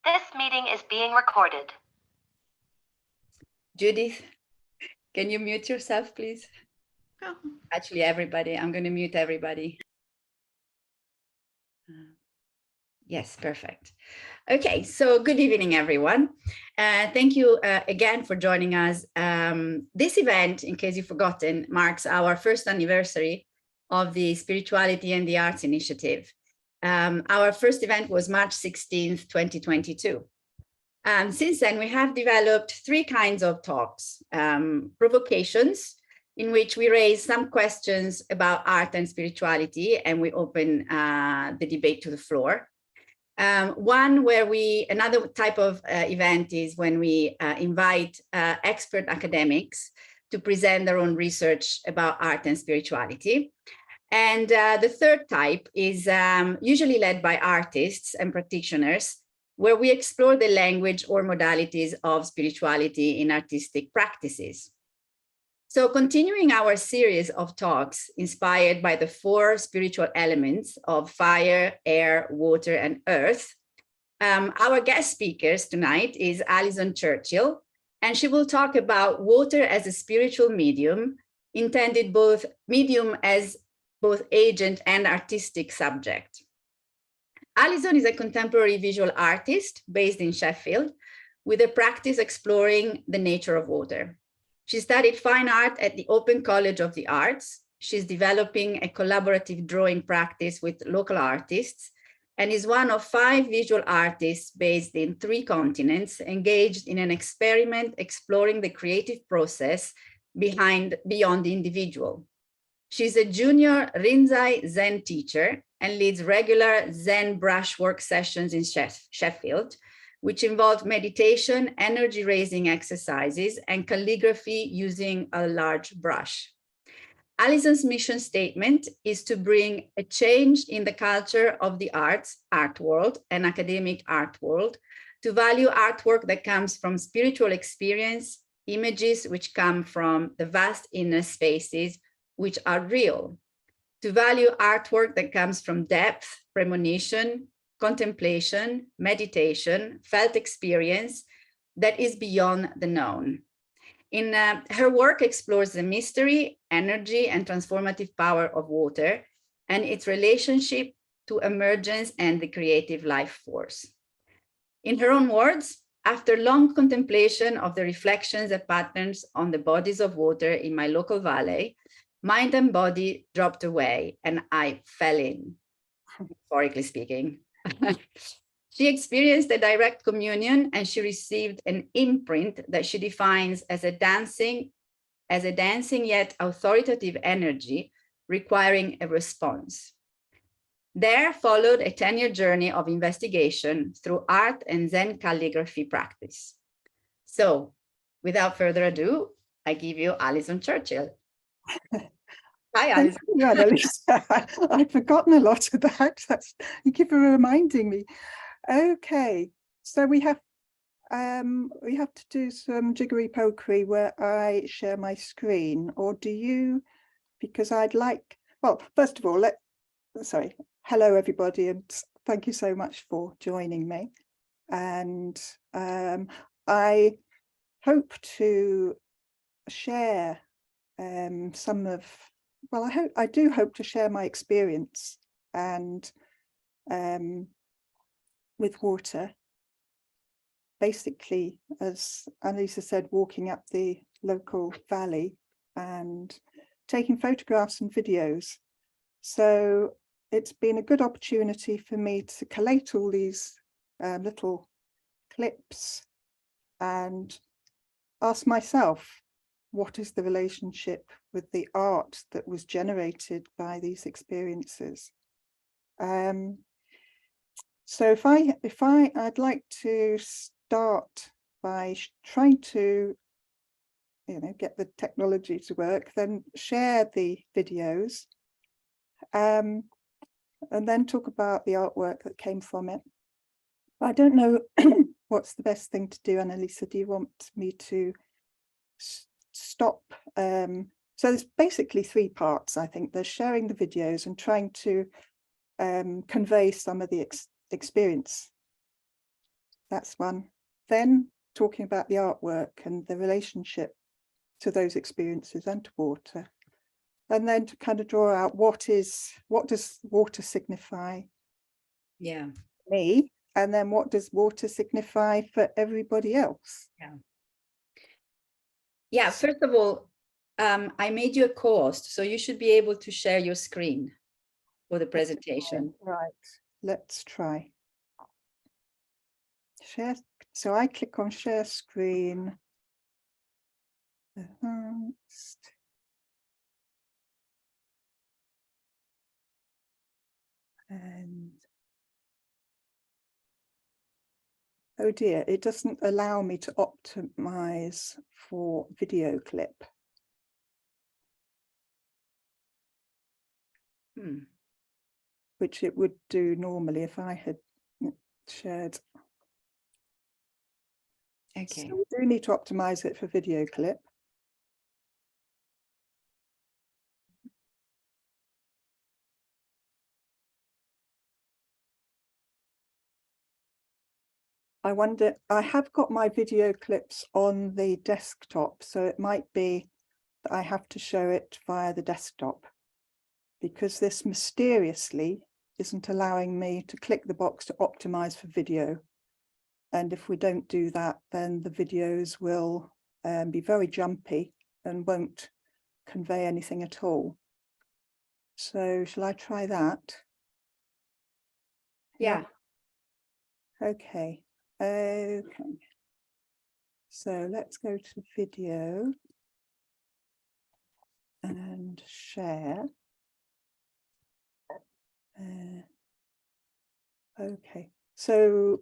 This meeting is being recorded. Judith, can you mute yourself, please? Oh. Actually, everybody, I'm going to mute everybody. Yes, perfect. Okay, so good evening, everyone. Thank you again for joining us. This event, in case you've forgotten, marks our first anniversary of the Spirituality and the Arts Initiative. Our first event was March 16th, 2022. Since then, we have developed three kinds of talks: provocations, in which we raise some questions about art and spirituality, and we open the debate to the floor. Another type of event is when we invite expert academics to present their own research about art and spirituality. And the third type is usually led by artists and practitioners, where we explore the language or modalities of spirituality in artistic practices. So continuing our series of talks inspired by the four spiritual elements of fire, air, water, and earth, our guest speakers tonight is Alison Churchill, and she will talk about water as a spiritual medium, intended medium as both agent and artistic subject. Alison is a contemporary visual artist based in Sheffield, with a practice exploring the nature of water. She studied fine art at the Open College of the Arts. She's developing a collaborative drawing practice with local artists and is one of 5 visual artists based in 3 continents, engaged in an experiment exploring the creative process beyond the individual. She's a junior Rinzai Zen teacher and leads regular Zen brushwork sessions in Sheffield, which involve meditation, energy-raising exercises, and calligraphy using a large brush. Alison's mission statement is to bring a change in the culture of the arts, art world, and academic art world, to value artwork that comes from spiritual experience, images which come from the vast inner spaces which are real, to value artwork that comes from depth, premonition, contemplation, meditation, felt experience that is beyond the known. Her work explores the mystery, energy, and transformative power of water and its relationship to emergence and the creative life force. In her own words, after long contemplation of the reflections and patterns on the bodies of water in my local valley, mind and body dropped away and I fell in, metaphorically speaking. She experienced a direct communion and she received an imprint that she defines as a dancing yet authoritative energy requiring a response. There followed a 10-year journey of investigation through art and Zen calligraphy practice. So without further ado, I give you Alison Churchill. Hi, Alison. Thank you, Annalisa. I'd forgotten a lot of that. You keep reminding me. Okay, so we have to do some jiggery pokery where I share my screen, or do you? Because I'd like. Well, first of all, hello everybody, and thank you so much for joining me. And I hope to share I do hope to share my experience and with water. Basically, as Annalisa said, walking up the local valley and taking photographs and videos. So it's been a good opportunity for me to collate all these little clips and ask myself, what is the relationship with the art that was generated by these experiences? So I'd like to start by trying to, get the technology to work, then share the videos, and then talk about the artwork that came from it. I don't know what's the best thing to do, Annalisa. Do you want me to stop? So there's basically 3 parts, I think. There's sharing the videos and trying to convey some of the experience that's one. Then talking about the artwork and the relationship to those experiences and to water. And then to kind of draw out what does water signify me, and then what does water signify for everybody else? Yeah, first of all, I made you a co-host, so you should be able to share your screen for the presentation. Right, let's try. Share. So I click on share screen. And oh dear, it doesn't allow me to optimize for video clip. Which it would do normally if I had shared. Okay. So we do need to optimize it for video clip. I wonder, I have got my video clips on the desktop, so it might be that I have to show it via the desktop, because this mysteriously isn't allowing me to click the box to optimize for video. And if we don't do that, then the videos will be very jumpy and won't convey anything at all. So shall I try that? Yeah. Okay. Okay. So let's go to video and share. Okay. So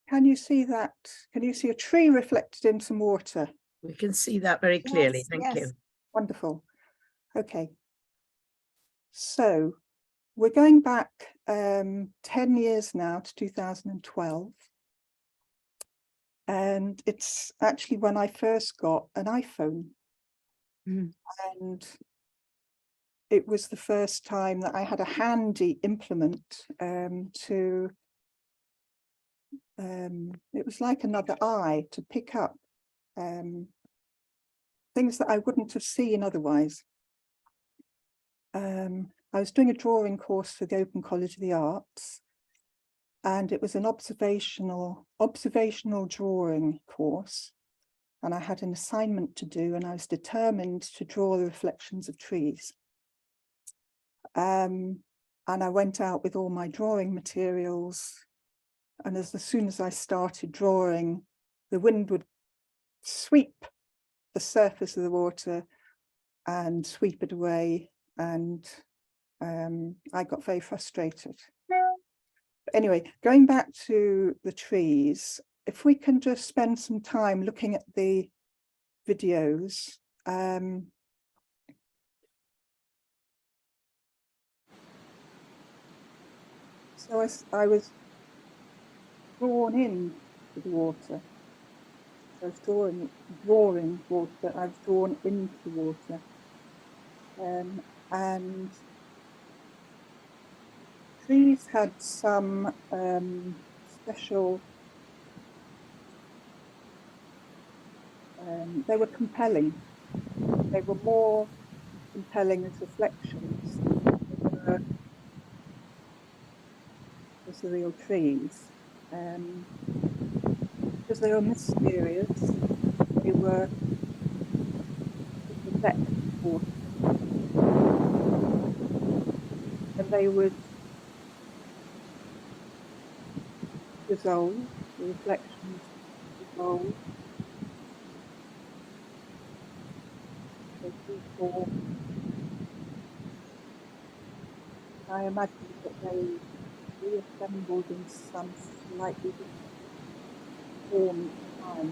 can you see that? Can you see a tree reflected in some water? We can see that very clearly. Yes, Thank yes. you. Wonderful. Okay. So we're going back 10 years now to 2012. And it's actually when I first got an iPhone. And it was the first time that I had a handy implement it was like another eye to pick up things that I wouldn't have seen otherwise. I was doing a drawing course for the Open College of the Arts, and it was an observational drawing course, and I had an assignment to do, and I was determined to draw the reflections of trees. And I went out with all my drawing materials, and as soon as I started drawing, the wind would sweep the surface of the water and sweep it away, and I got very frustrated. But anyway, going back to the trees, if we can just spend some time looking at the videos. So I was drawn in to the water. I was drawing water, I was drawn into water. And trees had some special, they were compelling. They were more compelling as reflections as the real trees. Because they were mysterious, they were the depth of water. And they would dissolve, the reflections dissolve. I imagine that they reassembled in some slightly different form of time.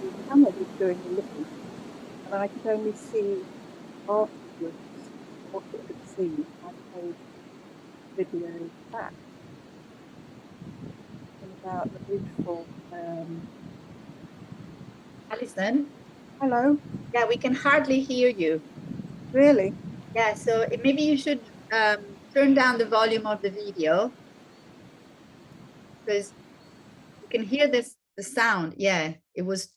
The camera was doing the looking, and I could only see afterwards what it had seen. I played video back. about the beautiful. Alison, Hello, yeah, we can hardly hear you. really? Yeah, so maybe you should turn down the volume of the video because you can hear the sound. Yeah, it was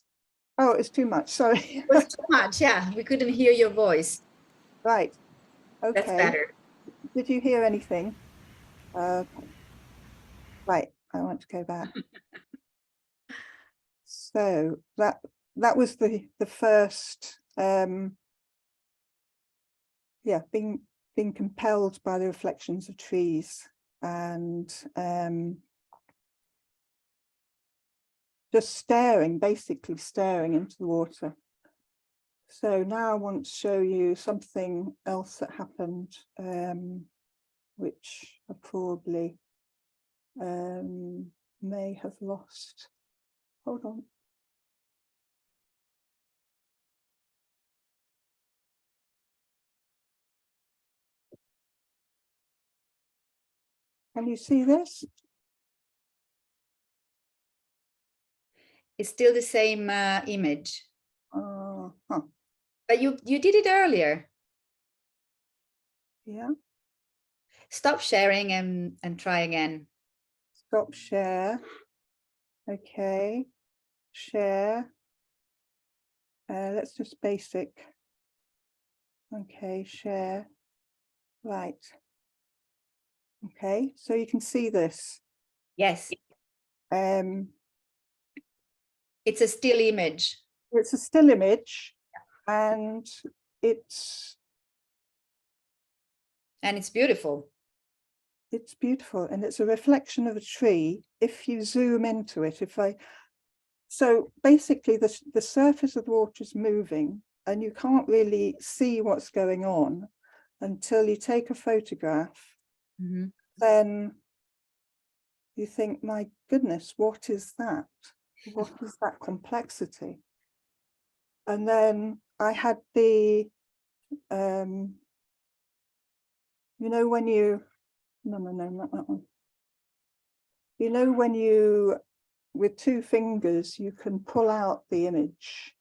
Oh, it's too much. Sorry. too much. Yeah, we couldn't hear your voice. Right. That's Okay. better. Did you hear anything? Right. I want to go back. So that was the first. Yeah, being compelled by the reflections of trees and just basically staring into the water. So now I want to show you something else that happened, which I probably may have lost. Hold on. Can you see this? It's still the same image. Huh. But you did it earlier. Yeah. Stop sharing and try again. Stop share. Okay. Share. Let's just basic. Okay, share. Right. Okay, so you can see this. Yes, It's it's a still image. a still image, and it's beautiful. it's beautiful, and it's a reflection of a tree. If you zoom into it, so basically the surface of the water is moving, and you can't really see what's going on until you take a photograph. Mm-hmm. Then you think, my goodness, what is that? What is that complexity? And then I had the, you know, when you, no, not that one. You know, when you, with two fingers, you can pull out the image.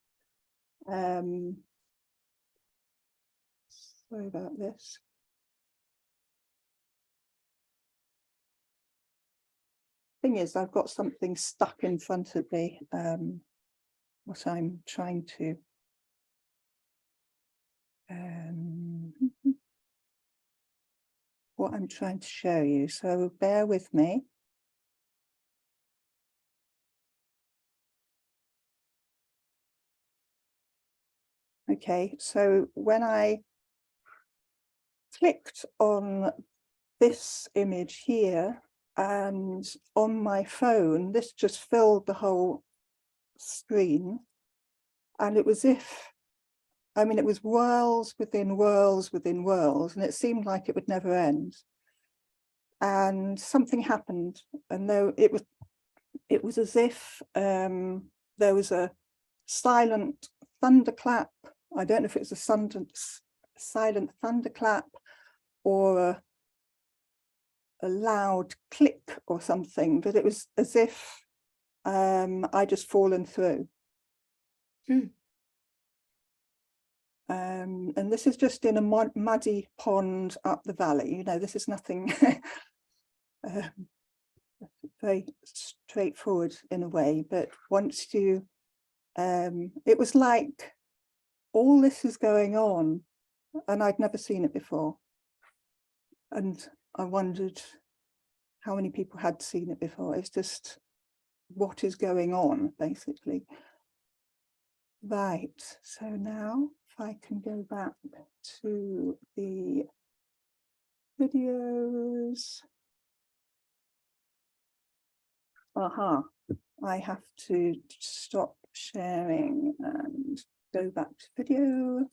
Sorry about this. Thing is, I've got something stuck in front of me, what I'm trying to, what I'm trying to show you. So bear with me. Okay, so when I clicked on this image here and on my phone, this just filled the whole screen. And it was it was worlds within worlds within worlds, and it seemed like it would never end. And something happened, and though it was as if there was a silent thunderclap. I don't know if it was a silent thunderclap or a loud click or something, but it was as if I just fallen through. And this is just in a muddy pond up the valley. You know, this is nothing very straightforward in a way, but once you, it was like all this is going on and I'd never seen it before. And I wondered how many people had seen it before. It's just what is going on, basically. Right, so now if I can go back to the videos. I have to stop sharing and go back to video.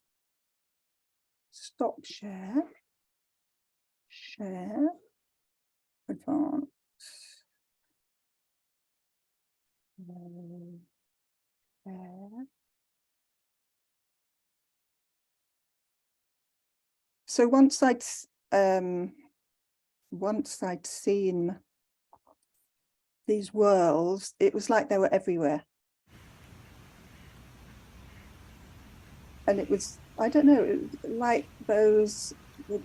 Stop share. Share. Advance. Share. So once I'd seen these worlds, it was like they were everywhere. And it was, I don't know, it was like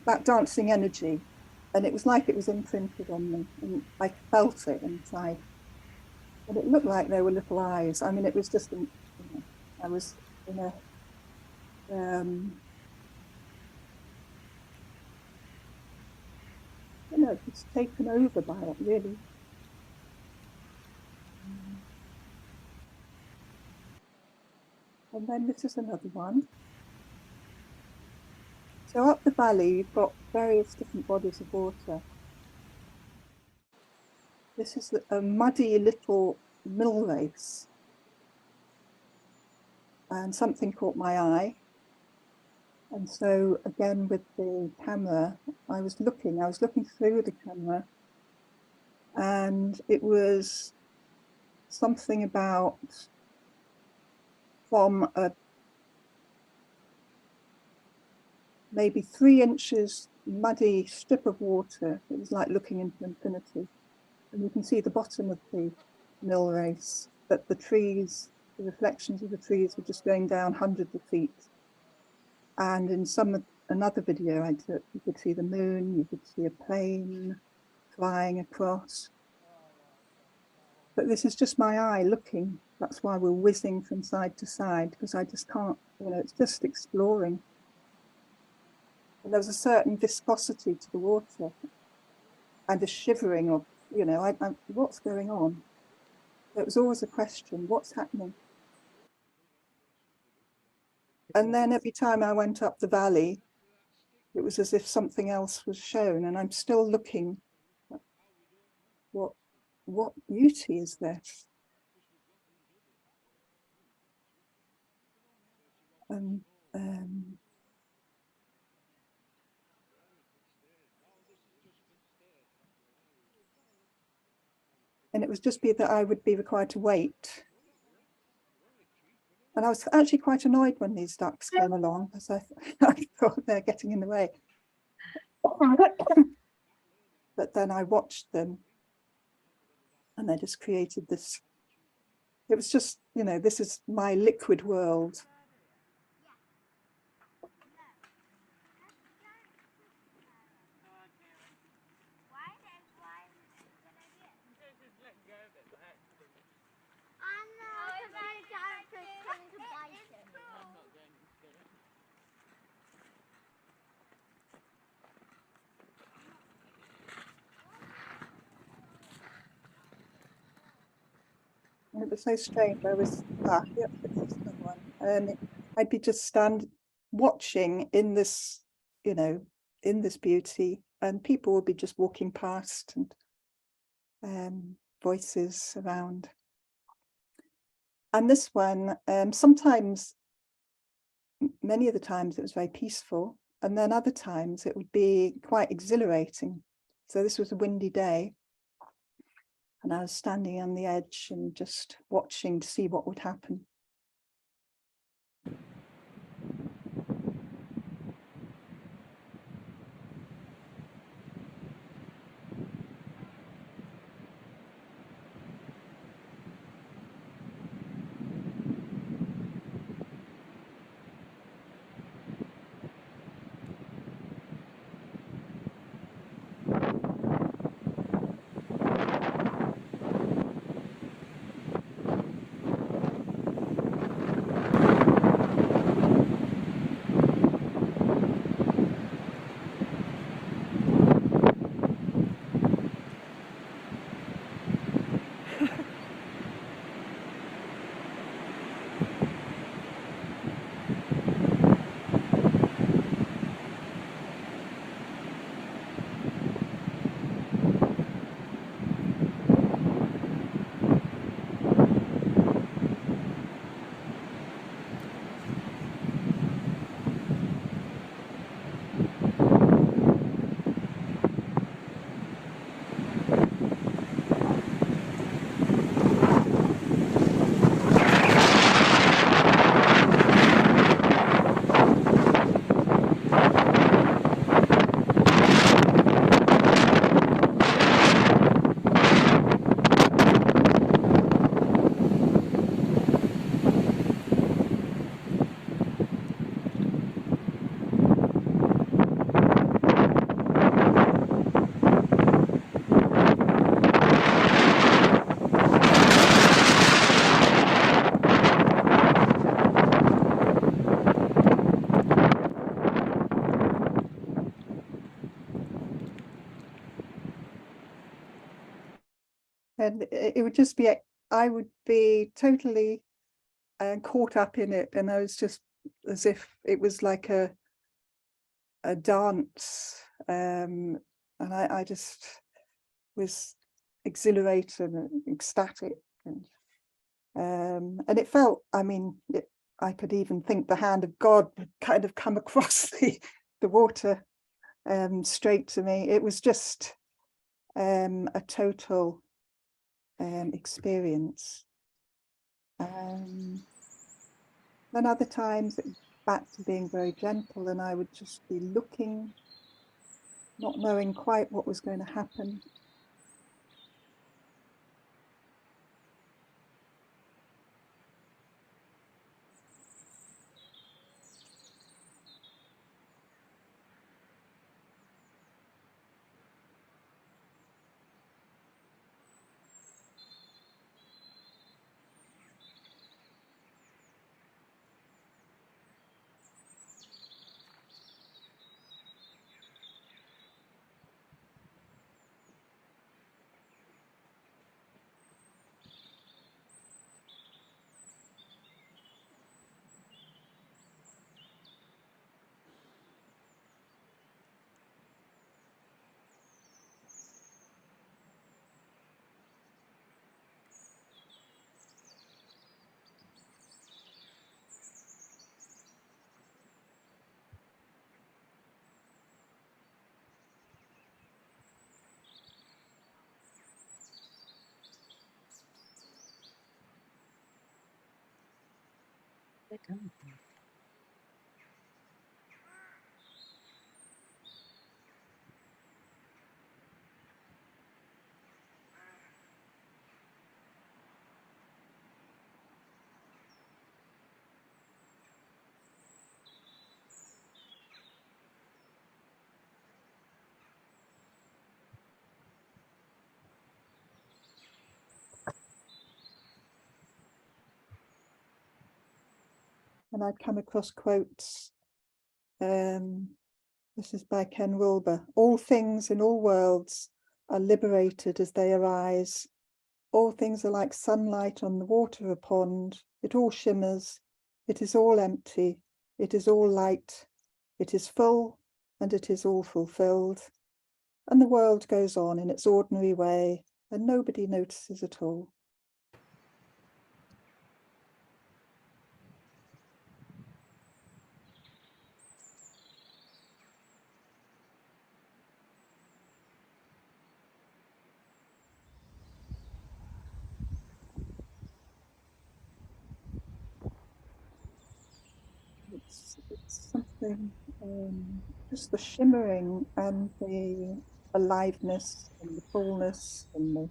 that dancing energy. And it was like it was imprinted on me, and I felt it inside. And it looked like there were little eyes. I mean, it was just, you know, I was in a, you know, it's taken over by it, really. And then this is another one. So up the valley, you've got various different bodies of water. This is a muddy little mill race. And something caught my eye. And so again, with the camera, I was looking through the camera, and it was something about from a maybe 3 inches muddy strip of water. It was like looking into infinity. And you can see the bottom of the mill race, but the trees, the reflections of the trees were just going down hundreds of feet. And in another video I took, you could see the moon, you could see a plane flying across. But this is just my eye looking. That's why we're whizzing from side to side, because I just can't, you know, it's just exploring. And there's a certain viscosity to the water and a shivering of, you know, what's going on? It was always a question, what's happening? And then every time I went up the valley, it was as if something else was shown, and I'm still looking at what beauty is this? And it was just that I would be required to wait. And I was actually quite annoyed when these ducks came along, because I thought they're getting in the way. But then I watched them, and they just created this. It was just, you know, this is my liquid world. It was so strange. I was, yep, this is another one. And I'd be just watching in this, you know, in this beauty, and people would be just walking past, and voices around. And this one, sometimes, many of the times it was very peaceful, and then other times it would be quite exhilarating. So this was a windy day, and I was standing on the edge and just watching to see what would happen. And it would just be, I would be totally caught up in it, and I was just as if it was like a dance, and I just was exhilarated and ecstatic, and it felt, I mean, I could even think the hand of God would kind of come across the water straight to me. It was just a total experience. Then other times it was back to being very gentle, and I would just be looking, not knowing quite what was going to happen. And I'd come across quotes. This is by Ken Wilber. All things in all worlds are liberated as they arise. All things are like sunlight on the water of a pond. It all shimmers. It is all empty. It is all light. It is full, and it is all fulfilled. And the world goes on in its ordinary way, and nobody notices at all. It's something, just the shimmering and the aliveness and the fullness and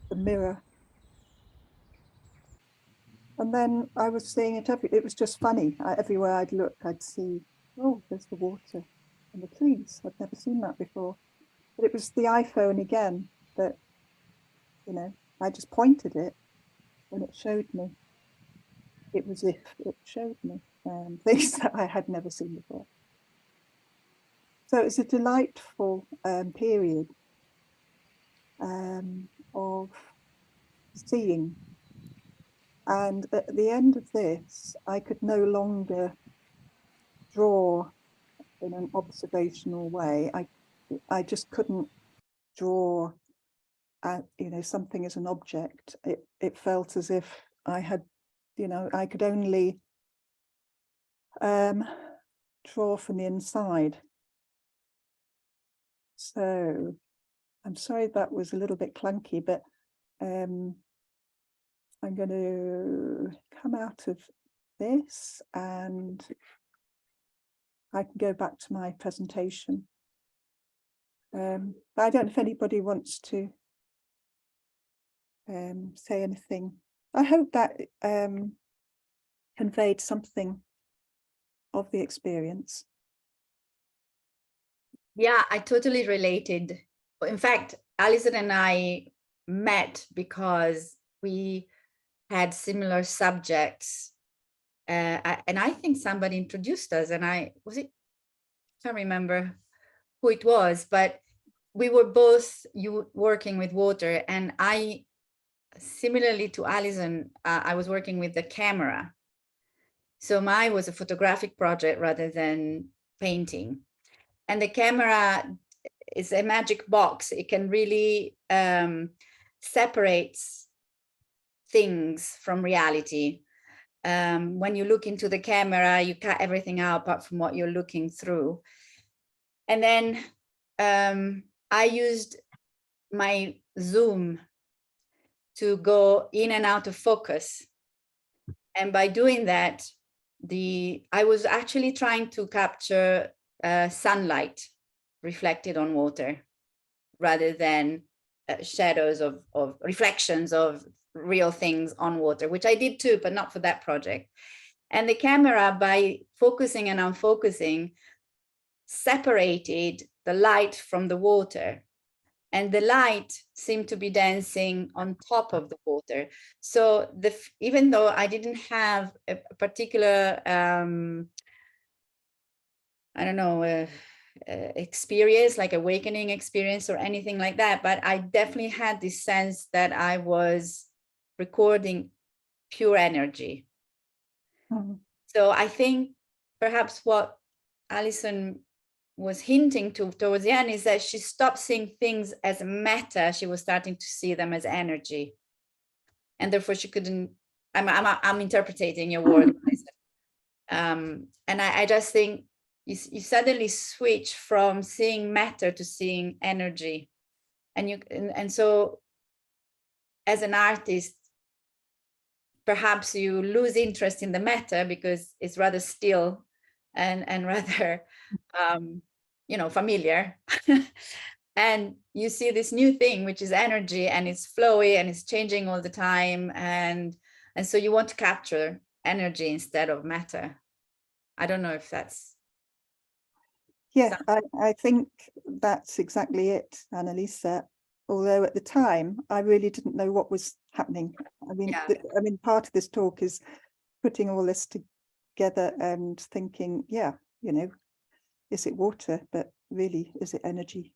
the mirror. And then I was seeing it it was just funny. Everywhere I'd look, I'd see, oh, there's the water and the trees. I'd never seen that before. But it was the iPhone again that, you know, I just pointed it and it showed me. It was if it showed me things that I had never seen before. So it's a delightful period of seeing. And at the end of this, I could no longer draw in an observational way. I just couldn't draw, you know, something as an object. It felt as if I had, you know, I could only draw from the inside. So I'm sorry that was a little bit clunky, but I'm going to come out of this and I can go back to my presentation. But I don't know if anybody wants to say anything. I hope that conveyed something of the experience. Yeah, I totally related. In fact, Alison and I met because we had similar subjects. And I think somebody introduced us, and I can't remember who it was, but we were both working with water, and I, similarly to Alison, I was working with the camera. So mine was a photographic project rather than painting. And the camera is a magic box. It can really separate things from reality. When you look into the camera, you cut everything out apart from what you're looking through. And then I used my zoom to go in and out of focus. And by doing that, I was actually trying to capture sunlight reflected on water rather than shadows of reflections of real things on water, which I did too, but not for that project. And the camera, by focusing and unfocusing, separated the light from the water. And the light seemed to be dancing on top of the water. So even though I didn't have a particular, I don't know, experience, like awakening experience or anything like that, but I definitely had this sense that I was recording pure energy. Mm-hmm. So I think perhaps what Alison was hinting towards the end is that she stopped seeing things as matter. She was starting to see them as energy, and therefore she couldn't. I'm interpreting your word, and I just think you suddenly switch from seeing matter to seeing energy, and so as an artist, perhaps you lose interest in the matter because it's rather still and rather familiar. And you see this new thing, which is energy, and it's flowy and it's changing all the time. And so you want to capture energy instead of matter. I don't know if that's. Yeah, I think that's exactly it, Annalisa. Although at the time, I really didn't know what was happening. I mean, yeah. Part of this talk is putting all this together and thinking, yeah, is it water? But really, is it energy?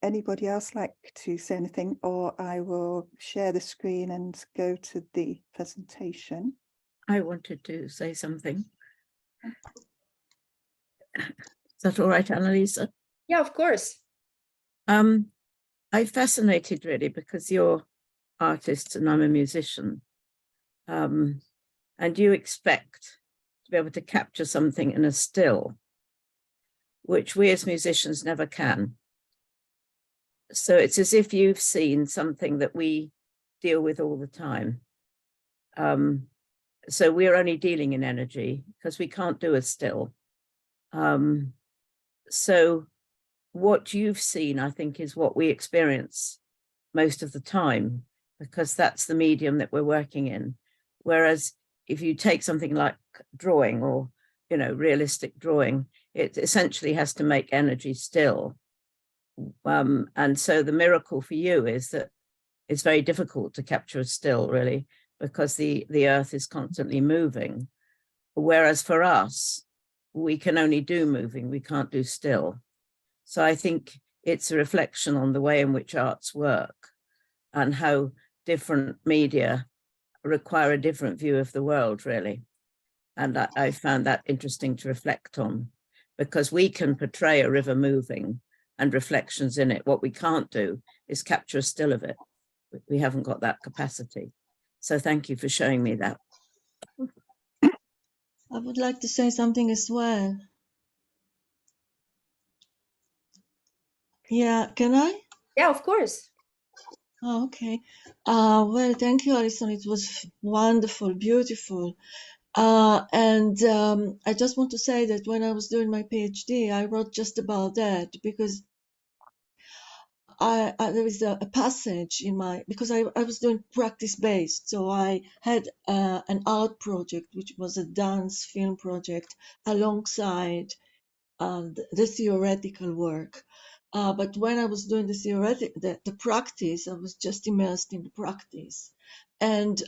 Anybody else like to say anything, or I will share the screen and go to the presentation? I wanted to say something. Is that all right, Annalisa? Yeah, of course. I'm fascinated really because you're artists and I'm a musician. And you expect to be able to capture something in a still, which we as musicians never can. So it's as if you've seen something that we deal with all the time. So we're only dealing in energy because we can't do a still. So what you've seen, I think, is what we experience most of the time, because that's the medium that we're working in. Whereas if you take something like drawing or, realistic drawing, it essentially has to make energy still. And so the miracle for you is that it's very difficult to capture a still, really, because the earth is constantly moving. Whereas for us, we can only do moving, we can't do still. So I think it's a reflection on the way in which arts work and how different media require a different view of the world, really. And I found that interesting to reflect on, because we can portray a river moving and reflections in it. What we can't do is capture a still of it. We haven't got that capacity. So thank you for showing me that. I would like to say something as well. Yeah, can I? Yeah, of course. Oh, okay. Well, thank you, Alison. It was wonderful, beautiful. And I just want to say that when I was doing my PhD, I wrote just about that, because there is a passage in because I was doing practice-based. So I had an art project, which was a dance film project alongside the theoretical work. But when I was doing the practice, I was just immersed in the practice. And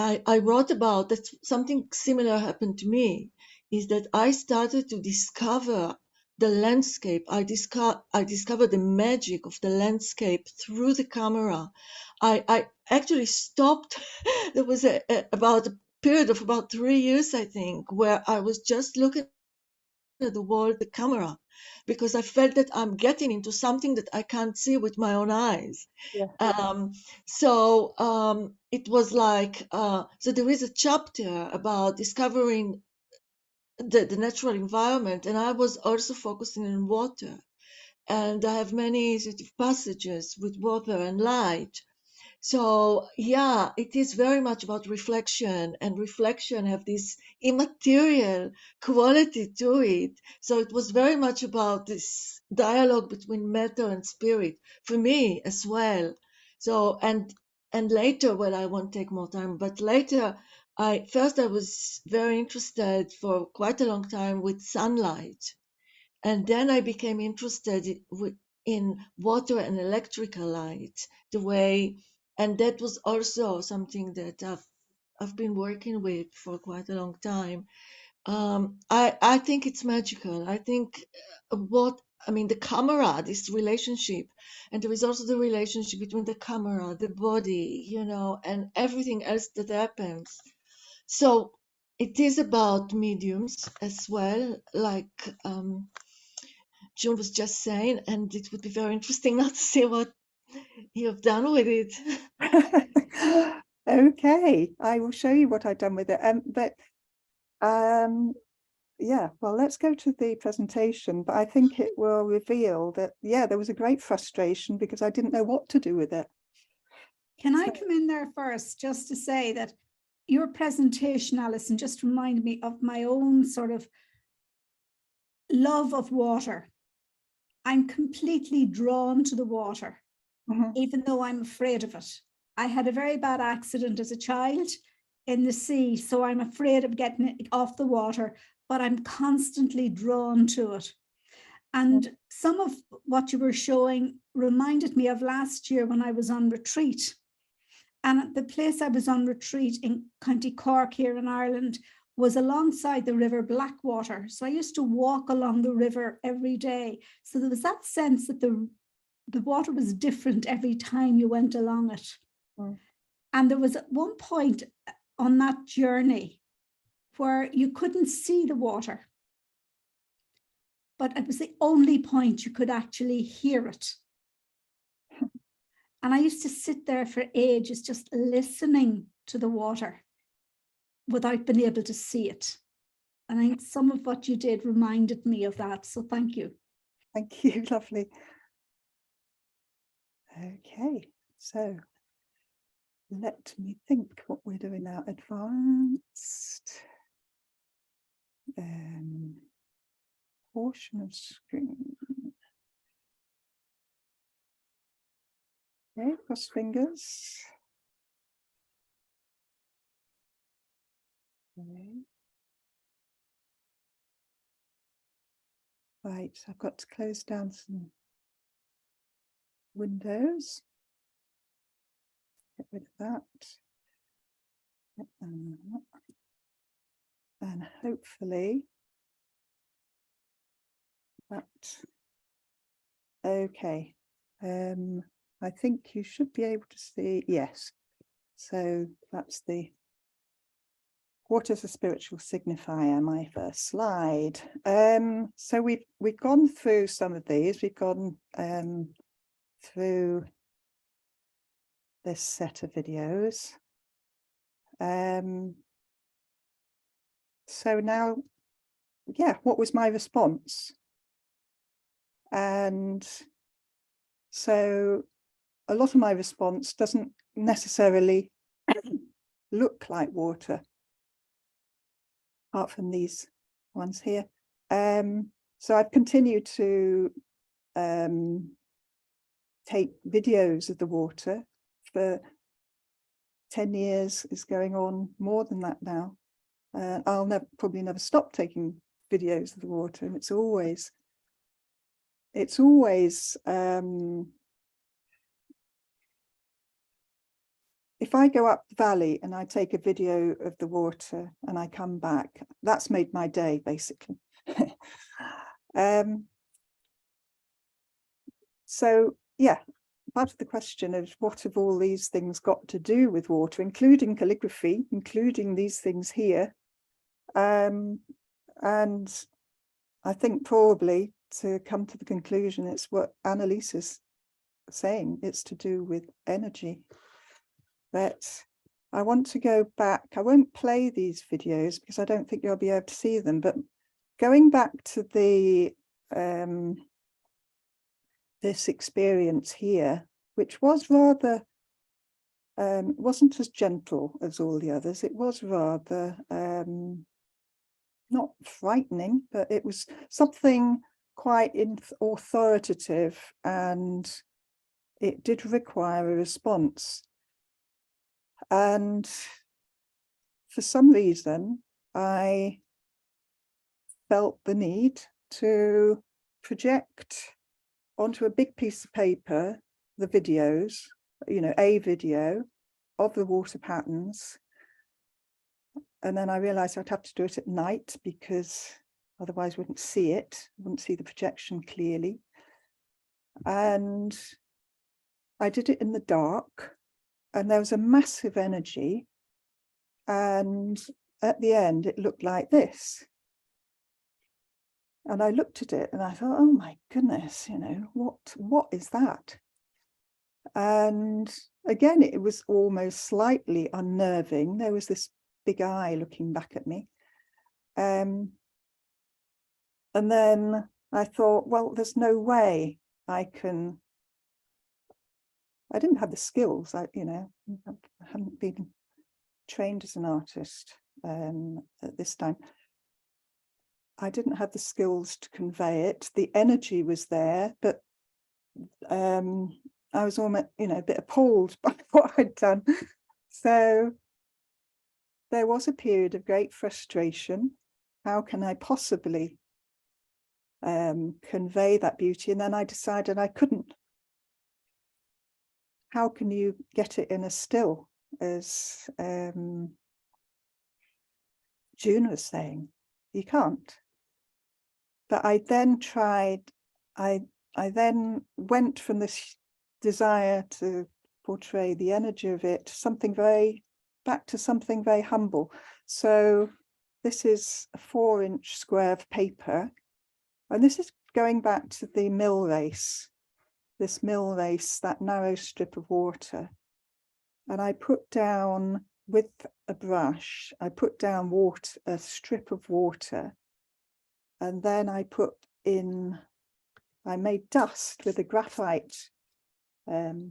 I wrote about that. Something similar happened to me, is that I started to discover the landscape. I discovered the magic of the landscape through the camera. I actually stopped. There was about a period of about 3 years, I think, where I was just looking at the wall, the camera, because I felt that I'm getting into something that I can't see with my own eyes. Yeah. It was like, so there is a chapter about discovering the natural environment, and I was also focusing on water. And I have many sort of passages with water and light. So yeah, it is very much about reflection, and reflection have this immaterial quality to it. So it was very much about this dialogue between matter and spirit for me as well. So and later, well, I won't take more time, but later I was very interested for quite a long time with sunlight. And then I became interested in water and electrical light, the way, and that was also something that I've been working with for quite a long time. I think it's magical. I think the camera, this relationship, and there is also the relationship between the camera, the body, and everything else that happens. So it is about mediums as well, like June was just saying, and it would be very interesting now to see what you have done with it. Okay, I will show you what I've done with it. Yeah, well, let's go to the presentation, but I think it will reveal that, yeah, there was a great frustration because I didn't know what to do with it. Can I come in there first just to say that your presentation, Alison, just reminded me of my own sort of love of water. I'm completely drawn to the water, even though I'm afraid of it. I had a very bad accident as a child in the sea, so I'm afraid of getting it off the water, but I'm constantly drawn to it. And some of what you were showing reminded me of last year when I was on retreat. And the place I was on retreat in County Cork here in Ireland was alongside the river Blackwater. So I used to walk along the river every day. So there was that sense that the water was different every time you went along it. And there was at one point on that journey where you couldn't see the water, but it was the only point you could actually hear it. And I used to sit there for ages just listening to the water without being able to see it. And I think some of what you did reminded me of that. So thank you. Thank you, lovely. Okay, so let me think what we're doing now. Advanced. Portion of screen. Okay, cross fingers. Okay. Right, so I've got to close down some windows. Get rid of that. And hopefully that. Okay. I think you should be able to see, yes. So that's the what is a spiritual signifier, my first slide. So we've gone through some of these. We've gone through this set of videos. So now, yeah, what was my response? And so a lot of my response doesn't necessarily look like water, apart from these ones here. So I've continued to take videos of the water for 10 years, is going on more than that now. I'll probably never stop taking videos of the water, and it's always if I go up the valley and I take a video of the water and I come back, that's made my day, basically. So, yeah, part of the question is, what have all these things got to do with water, including calligraphy, including these things here? And I think probably to come to the conclusion, it's what Annalise is saying, it's to do with energy. But I want to go back. I won't play these videos because I don't think you'll be able to see them, but going back to the this experience here, which was rather it wasn't as gentle as all the others. It was rather not frightening, but it was something quite authoritative, and it did require a response. And for some reason, I felt the need to project onto a big piece of paper the videos, you know, a video of the water patterns. And then I realized I'd have to do it at night because otherwise I wouldn't see it, wouldn't see the projection clearly. And I did it in the dark, and there was a massive energy. And at the end, it looked like this. And I looked at it and I thought, oh my goodness, you know, what is that? And again, it was almost slightly unnerving. There was this big eye looking back at me. And then I thought, well, there's no way I didn't have the skills. I hadn't been trained as an artist at this time. I didn't have the skills to convey it. The energy was there, but I was almost, a bit appalled by what I'd done. So there was a period of great frustration. How can I possibly convey that beauty? And then I decided I couldn't. How can you get it in a still, as June was saying? You can't. But I then tried, I then went from this desire to portray the energy of it, back to something very humble. So this is a 4-inch square of paper. And this is going back to the mill race, that narrow strip of water. And I put down, with a brush, I put down a strip of water. And then I made dust with a graphite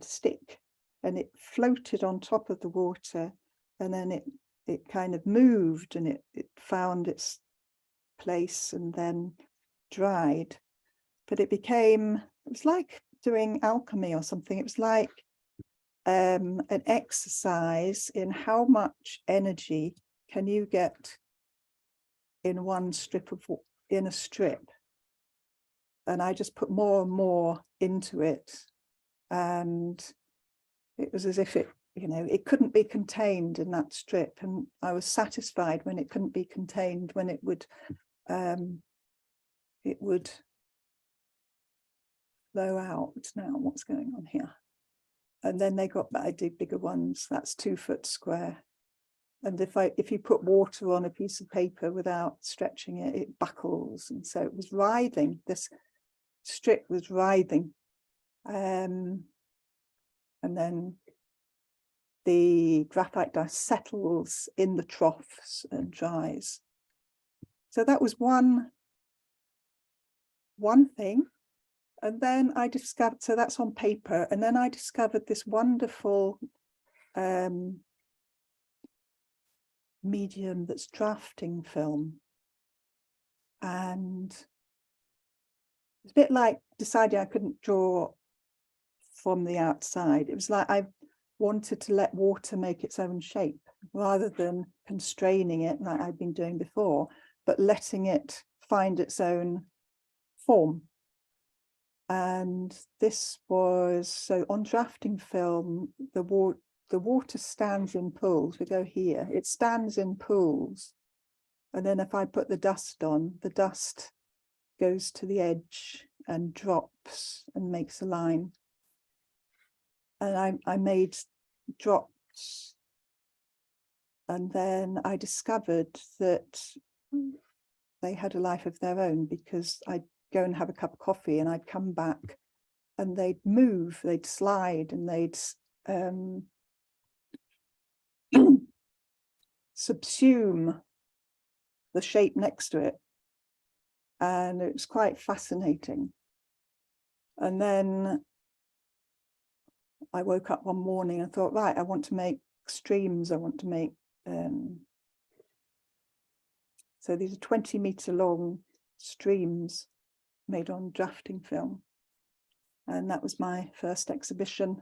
stick, and it floated on top of the water, and then it kind of moved, and it found its place and then dried. But it was like doing alchemy or something. It was like an exercise in how much energy can you get in one strip in a strip. And I just put more and more into it, and it was as if it couldn't be contained in that strip, and I was satisfied when it couldn't be contained, when it would flow out. Now what's going on here? And then I did bigger ones. That's 2 foot square. And if you put water on a piece of paper without stretching it, it buckles. And so it was writhing. This strip was writhing. And then the graphite dust settles in the troughs and dries. So that was one thing. And then I discovered, so that's on paper. And then I discovered this wonderful medium that's drafting film. And it's a bit like deciding I couldn't draw from the outside. It was like I wanted to let water make its own shape rather than constraining it like I'd been doing before, but letting it find its own form. And this was, so on drafting film, the the water stands in pools. We go here, it stands in pools. And then if I put the dust on, the dust goes to the edge and drops and makes a line. And I made drops. And then I discovered that they had a life of their own, because I'd go and have a cup of coffee and I'd come back and they'd move, they'd slide, and they'd subsume the shape next to it. And it was quite fascinating. And then I woke up one morning and thought, right, I want to make streams. I want to make, so these are 20-meter long streams made on drafting film. And that was my first exhibition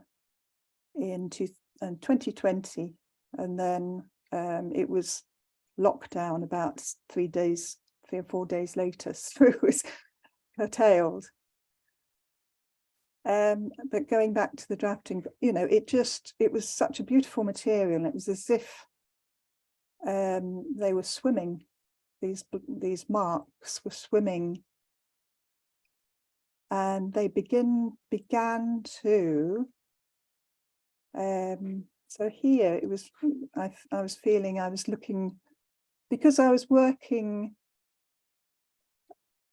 in 2020. And then it was lockdown about 3 or 4 days later, so it was curtailed. But going back to the drafting, you know, it was such a beautiful material. It was as if they were swimming. These marks were swimming, and they began to. So here it was. I was feeling I was looking, because I was working.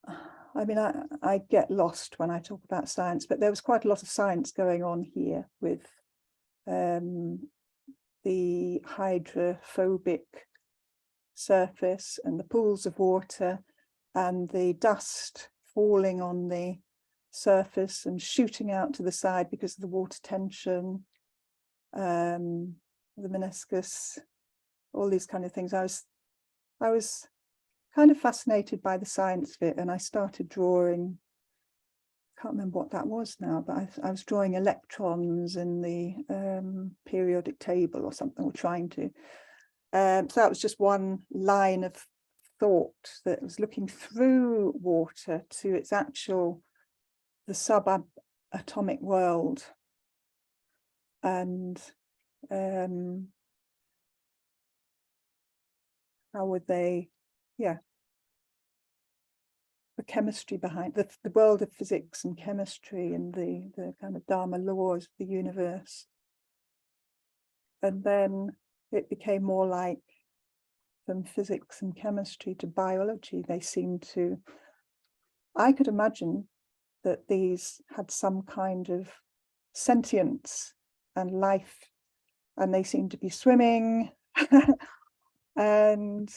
I mean, I get lost when I talk about science, but there was quite a lot of science going on here with the hydrophobic surface and the pools of water and the dust falling on the surface and shooting out to the side because of the water tension, the meniscus, all these kind of things. I was kind of fascinated by the science bit, and I started drawing. I can't remember what that was now, but I was drawing electrons in the periodic table or something, or trying to. So that was just one line of thought that was looking through water to its actual, the subatomic world, and how would they, yeah, the chemistry behind the world of physics and chemistry and the kind of Dharma laws of the universe. And then it became more like, from physics and chemistry to biology, they seemed to, I could imagine that these had some kind of sentience and life, and they seemed to be swimming. And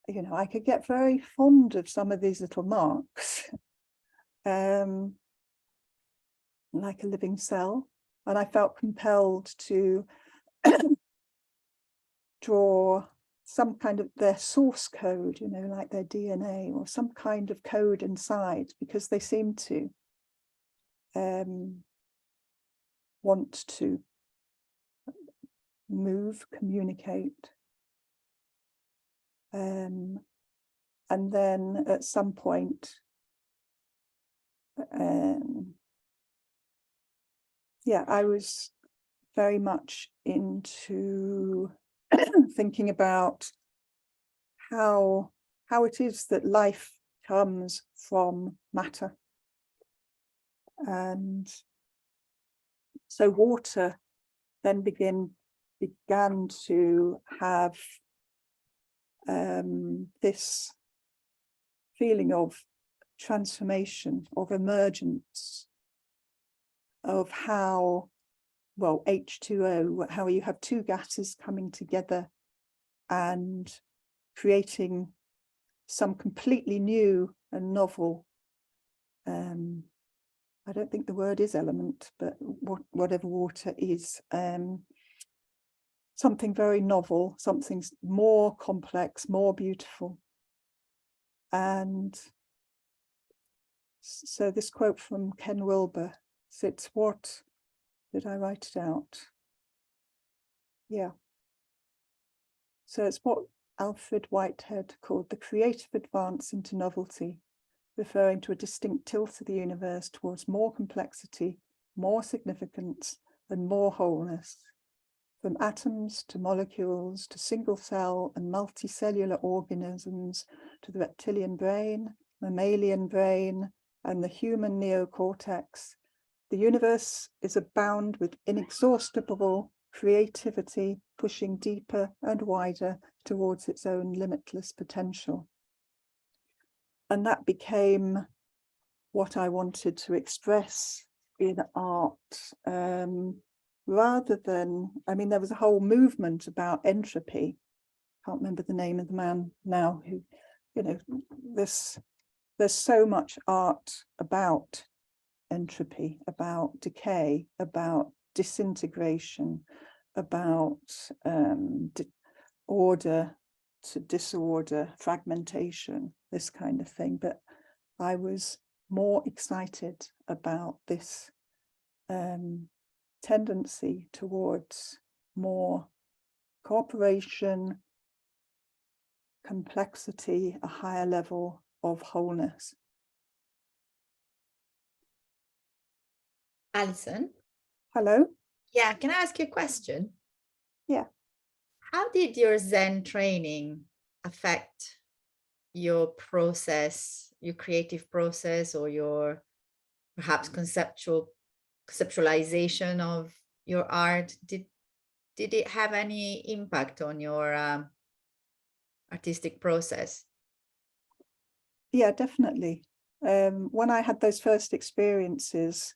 you know, I could get very fond of some of these little marks, like a living cell. And I felt compelled to draw some kind of their source code, you know, like their DNA or some kind of code inside, because they seem to want to move, communicate. And then at some point, yeah, I was very much into thinking about how it is that life comes from matter. And so water then began to have this feeling of transformation, of emergence, of how, well, H2O, how you have two gases coming together and creating some completely new and novel, I don't think the word is element, but whatever water is, something very novel, something more complex, more beautiful. And so this quote from Ken Wilber, it's what, did I write it out? Yeah. So it's what Alfred Whitehead called the creative advance into novelty, referring to a distinct tilt of the universe towards more complexity, more significance, and more wholeness, from atoms to molecules to single cell and multicellular organisms to the reptilian brain, mammalian brain, and the human neocortex. The universe is abound with inexhaustible creativity, pushing deeper and wider towards its own limitless potential. And that became what I wanted to express in art, rather than, I mean, there was a whole movement about entropy. Can't remember the name of the man now who, you know, there's so much art about entropy, about decay, about disintegration, about order to disorder, fragmentation, this kind of thing. But I was more excited about this tendency towards more cooperation, complexity, a higher level of wholeness. Alison? Hello? Yeah, can I ask you a question? Yeah. How did your Zen training affect your process, your creative process, or your perhaps conceptualization of your art? Did it have any impact on your artistic process? Yeah, definitely. When I had those first experiences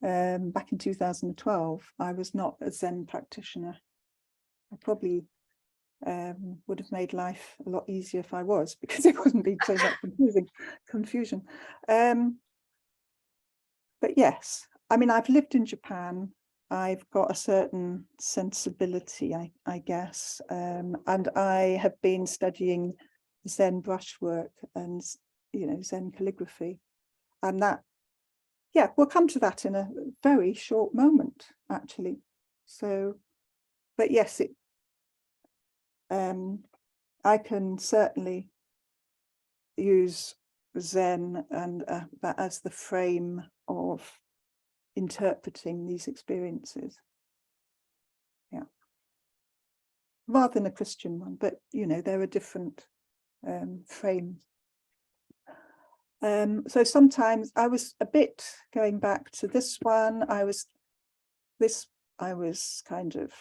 back in 2012, I was not a Zen practitioner. I probably would have made life a lot easier if I was, because it wouldn't be so much confusion. But yes, I mean, I've lived in Japan. I've got a certain sensibility, I guess, and I have been studying Zen brushwork and, you know, Zen calligraphy, and that, yeah, we'll come to that in a very short moment, actually. So, but yes, it, I can certainly use Zen and that as the frame of interpreting these experiences. Yeah. Rather than a Christian one, but, you know, there are different frames. So sometimes I was a bit, going back to this one, I was kind of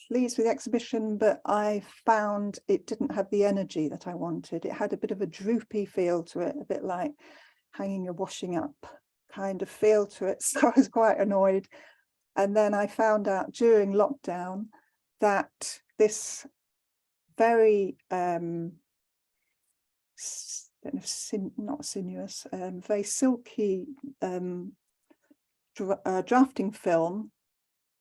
pleased with the exhibition, but I found it didn't have the energy that I wanted. It had a bit of a droopy feel to it, a bit like hanging a washing up kind of feel to it. So I was quite annoyed. And then I found out during lockdown that this very not sinuous, very silky drafting film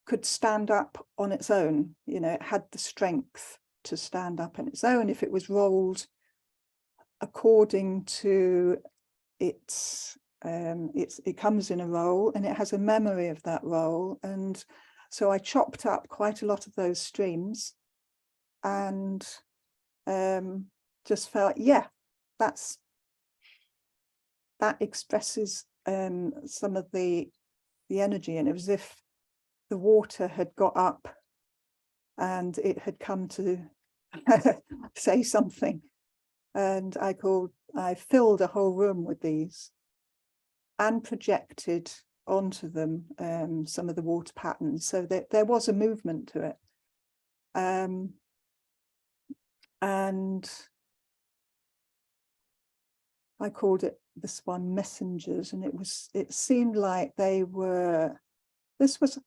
could stand up on its own. You know, it had the strength to stand up on its own if it was rolled according to its it comes in a roll, and it has a memory of that roll. And so I chopped up quite a lot of those streams and just felt, yeah, that expresses some of the energy. And it was as if the water had got up and it had come to say something. And I filled a whole room with these and projected onto them some of the water patterns, so that there was a movement to it. And I called it, this one, Messengers, and it seemed like this was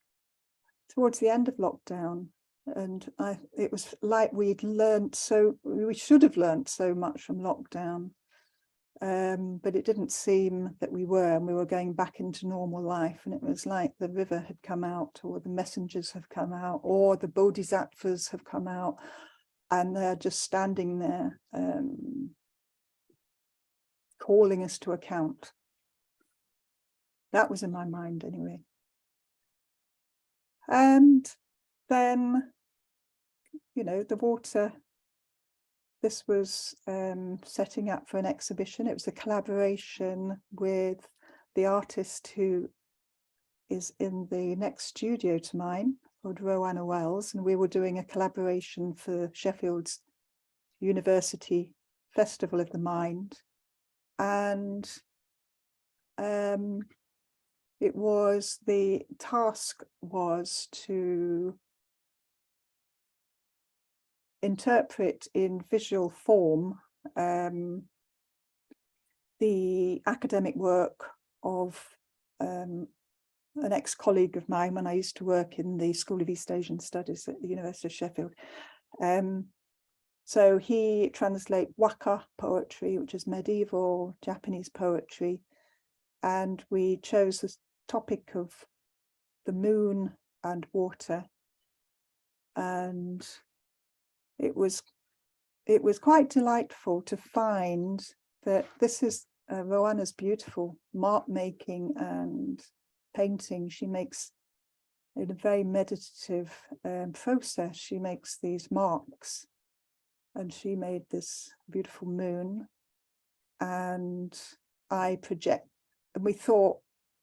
towards the end of lockdown, and it was like we should have learnt so much from lockdown, but it didn't seem that we were, and we were going back into normal life. And it was like the river had come out, or the messengers have come out, or the bodhisattvas have come out, and they're just standing there calling us to account. That was in my mind anyway. And then, you know, the water, this was setting up for an exhibition. It was a collaboration with the artist who is in the next studio to mine, called Rowanna Wells, and we were doing a collaboration for Sheffield's University Festival of the Mind. And the task was to interpret in visual form the academic work of an ex-colleague of mine when I used to work in the School of East Asian Studies at the University of Sheffield. So he translates waka poetry, which is medieval Japanese poetry, and we chose the topic of the moon and water, and it was quite delightful to find that this is Rowanna's beautiful mark making and painting. She makes, in a very meditative process, she makes these marks, and she made this beautiful moon, and I project, and we thought,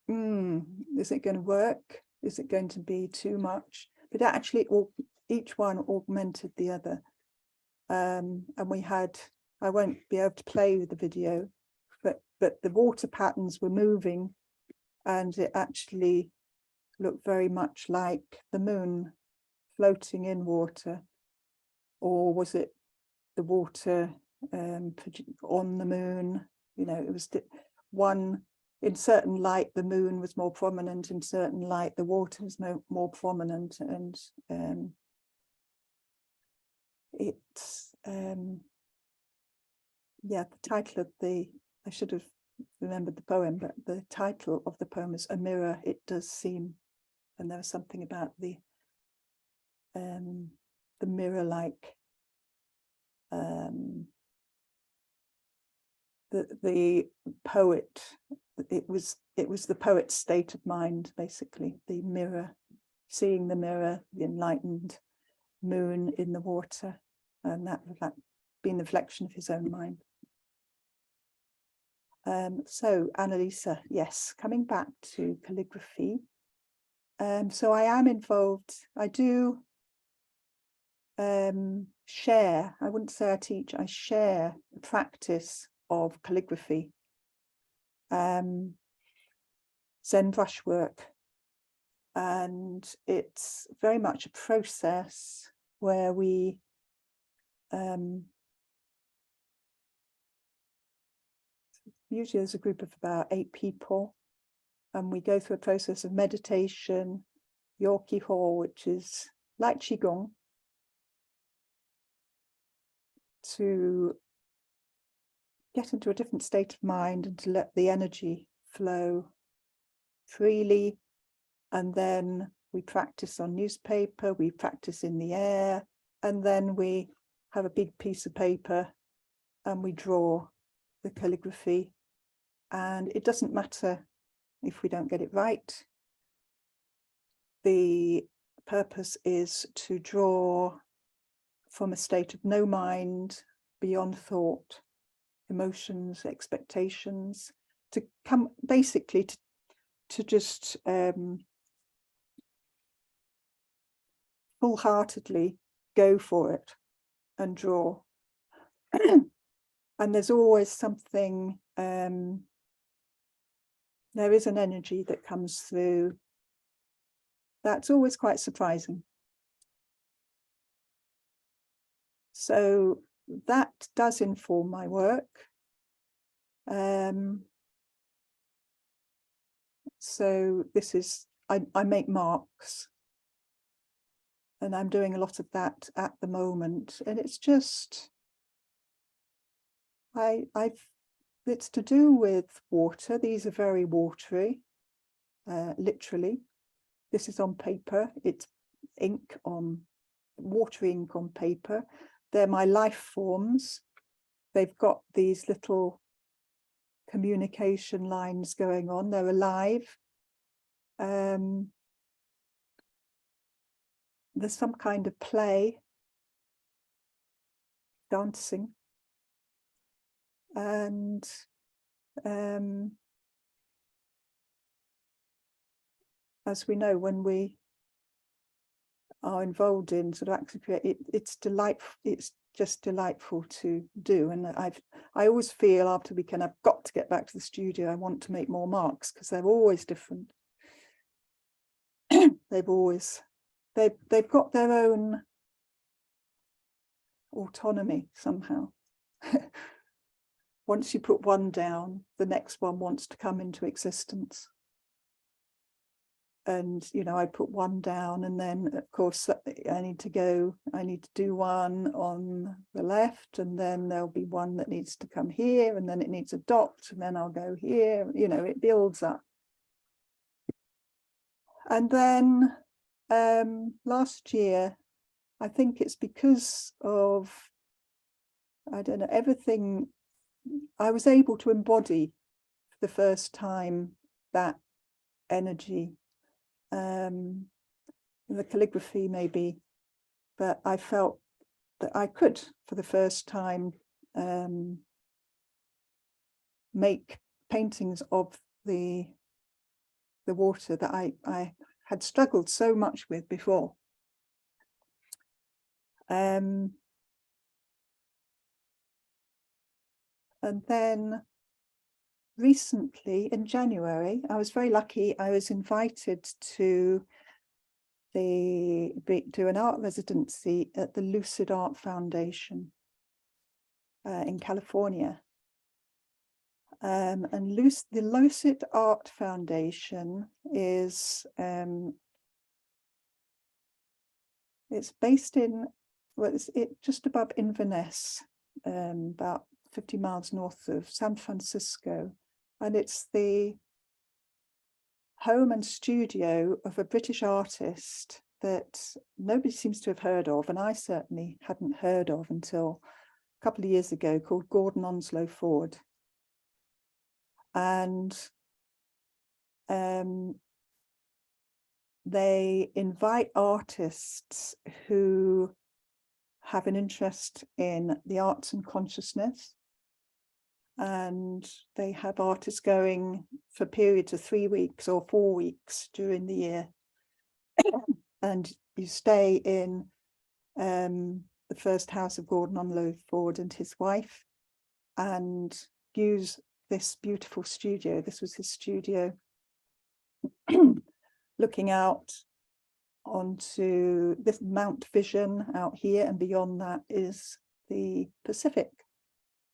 is it going to work? Is it going to be too much? But actually, each one augmented the other. And we had, I won't be able to play with the video, but the water patterns were moving, and it actually looked very much like the moon floating in water. Or was it the water on the moon? You know, it was one, in certain light the moon was more prominent, in certain light the water was more prominent, and it's yeah, the title of I should have remembered the poem, but the title of the poem is A Mirror It Does Seem, and there was something about the mirror-like the poet. It was the poet's state of mind, basically, the mirror, seeing the mirror, the enlightened moon in the water, and that being the reflection of his own mind. So Annalisa, yes, coming back to calligraphy. So I am involved, I do share, I wouldn't say I teach, I share the practice of calligraphy, Zen brushwork, and it's very much a process where we usually there's a group of about 8 people, and we go through a process of meditation, Yorki-ho, which is like Qigong, to get into a different state of mind and to let the energy flow freely. And then we practice on newspaper, we practice in the air, and then we have a big piece of paper and we draw the calligraphy. And it doesn't matter if we don't get it right. The purpose is to draw from a state of no mind, beyond thought, emotions, expectations, to come basically to just full-heartedly go for it and draw. And there's always something, there is an energy that comes through that's always quite surprising. So that does inform my work. So this is, I make marks, and I'm doing a lot of that at the moment, and it's just, it's to do with water. These are very watery, literally. This is on paper. It's ink on, water ink on paper. They're my life forms. They've got these little communication lines going on. They're alive. There's some kind of play, dancing, and as we know, when we are involved in sort of acts of create, it's delightful. It's just delightful to do. And I always feel after weekend, I've got to get back to the studio. I want to make more marks because they're always different. They've got their own autonomy somehow. Once you put one down, the next one wants to come into existence. And, you know, I put one down, and then of course I need to do one on the left, and then there'll be one that needs to come here, and then it needs a dot, and then I'll go here, you know, it builds up. And then last year, I think it's because of, I don't know, everything, I was able to embody for the first time that energy. The calligraphy maybe, but I felt that I could, for the first time, make paintings of the water that I had struggled so much with before. And then recently in January, I was very lucky. I was invited to do an art residency at the Lucid Art Foundation in California. And the Lucid Art Foundation is it's based in, well, it's just above Inverness, about 50 miles north of San Francisco, and it's the home and studio of a British artist that nobody seems to have heard of, and I certainly hadn't heard of until a couple of years ago, called Gordon Onslow Ford. And they invite artists who have an interest in the arts and consciousness, and they have artists going for periods of 3 weeks or 4 weeks during the year. And you stay in the first house of Gordon Onslow Ford and his wife, and use this beautiful studio. This was his studio, looking out onto this Mount Vision out here, and beyond that is the Pacific.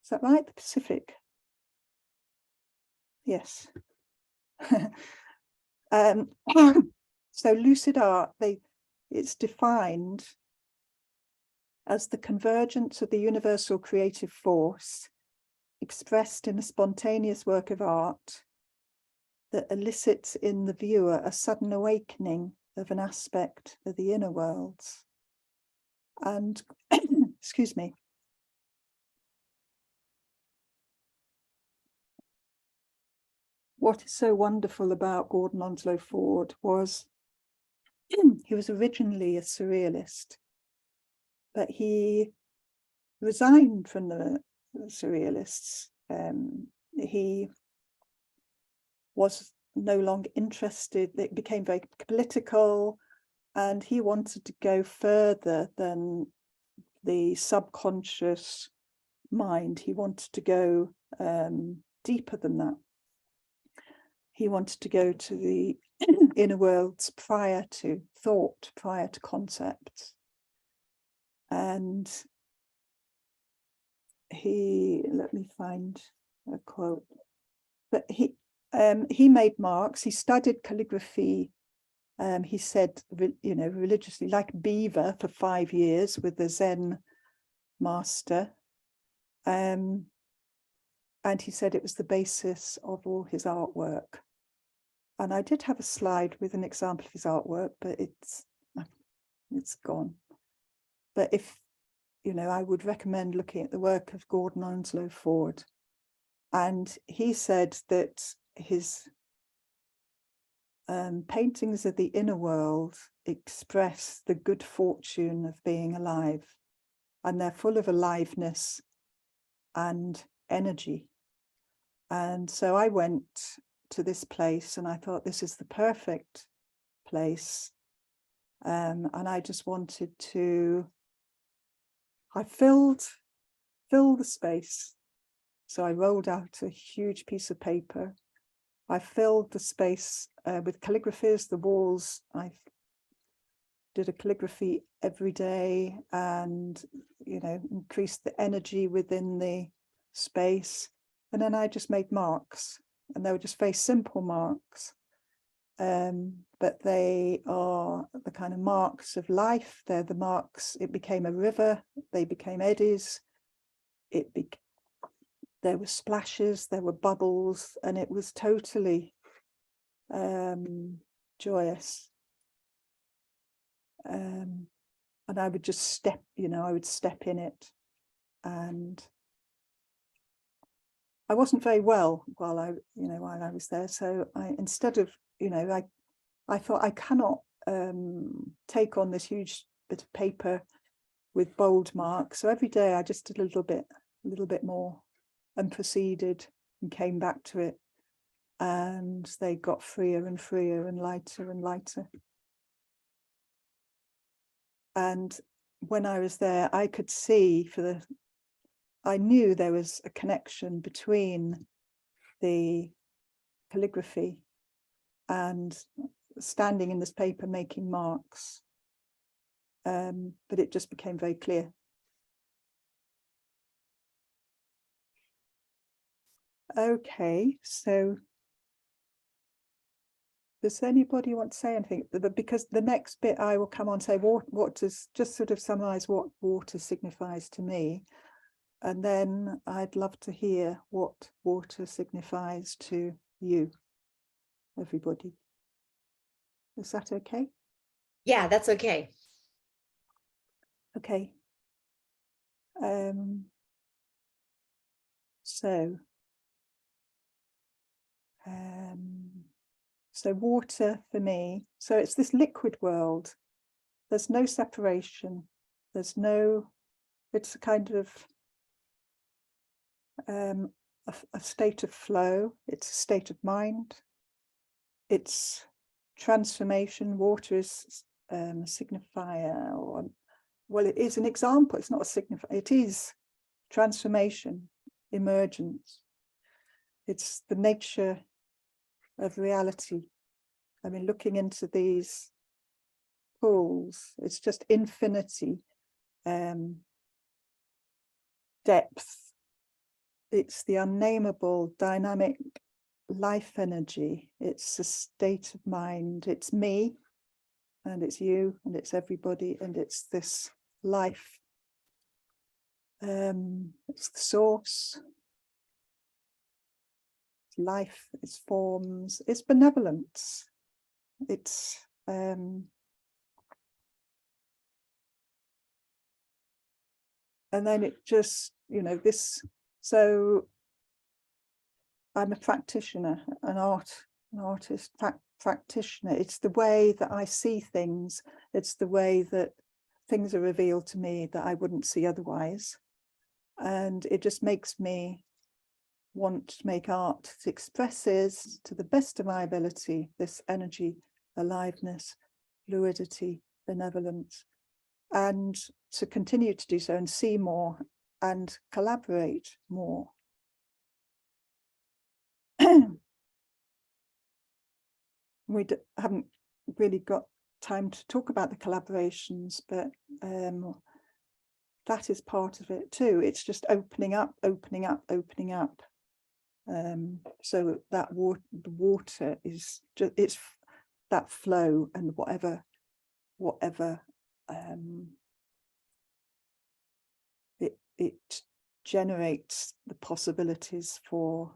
Is that right? The Pacific. Yes. So lucid art, it's defined as the convergence of the universal creative force expressed in a spontaneous work of art that elicits in the viewer a sudden awakening of an aspect of the inner worlds. And, excuse me, what is so wonderful about Gordon Onslow Ford was he was originally a surrealist, but he resigned from the surrealists. He was no longer interested. It became very political, and he wanted to go further than the subconscious mind. He wanted to go deeper than that. He wanted to go to the inner worlds prior to thought, prior to concepts. And let me find a quote, but he made marks. He studied calligraphy, he said, you know, religiously, like beaver, for 5 years with the Zen master. And he said it was the basis of all his artwork. And I did have a slide with an example of his artwork, but it's gone. But if, you know, I would recommend looking at the work of Gordon Onslow Ford. And he said that his paintings of the inner world express the good fortune of being alive, and they're full of aliveness and energy. And so I went to this place, and I thought, this is the perfect place. And I just wanted to, I filled the space. So I rolled out a huge piece of paper. I filled the space with calligraphies, the walls. I did a calligraphy every day and, you know, increased the energy within the space. And then I just made marks, and they were just very simple marks. But they are the kind of marks of life. They're the marks. It became a river. They became eddies. There were splashes, there were bubbles, and it was totally joyous. And I would just step, you know, I would step in it. And I wasn't very well while I was there. So instead of, you know, I thought I cannot take on this huge bit of paper with bold marks. So every day I just did a little bit more, and proceeded and came back to it. And they got freer and freer and lighter and lighter. And when I was there, I could see I knew there was a connection between the calligraphy and standing in this paper making marks. But it just became very clear. Okay, so does anybody want to say anything? Because the next bit I will come on and say what does, just sort of summarize what water signifies to me. And then I'd love to hear what water signifies to you, everybody. Is that okay? Yeah, that's okay. Okay. So water for me, so it's this liquid world. There's no separation. It's a kind of a state of flow. It's a state of mind. It's transformation. Water is a signifier, or, well, it is an example. It's not a signifier. It is transformation, emergence. It's the nature of reality. I mean, looking into these pools, it's just infinity, depth. It's the unnameable dynamic life energy. It's a state of mind. It's me, and it's you, and it's everybody, and it's this life. It's the source. It's life, it's forms, it's benevolence. It's and then it just, you know, this, so I'm a practitioner, an artist, practitioner. It's the way that I see things. It's the way that things are revealed to me that I wouldn't see otherwise. And it just makes me want to make art that expresses, to the best of my ability, this energy, aliveness, fluidity, benevolence, and to continue to do so and see more and collaborate more. We haven't really got time to talk about the collaborations, but that is part of it too. It's just opening up, opening up, opening up. So that the water is just, it's that flow, and whatever it generates the possibilities for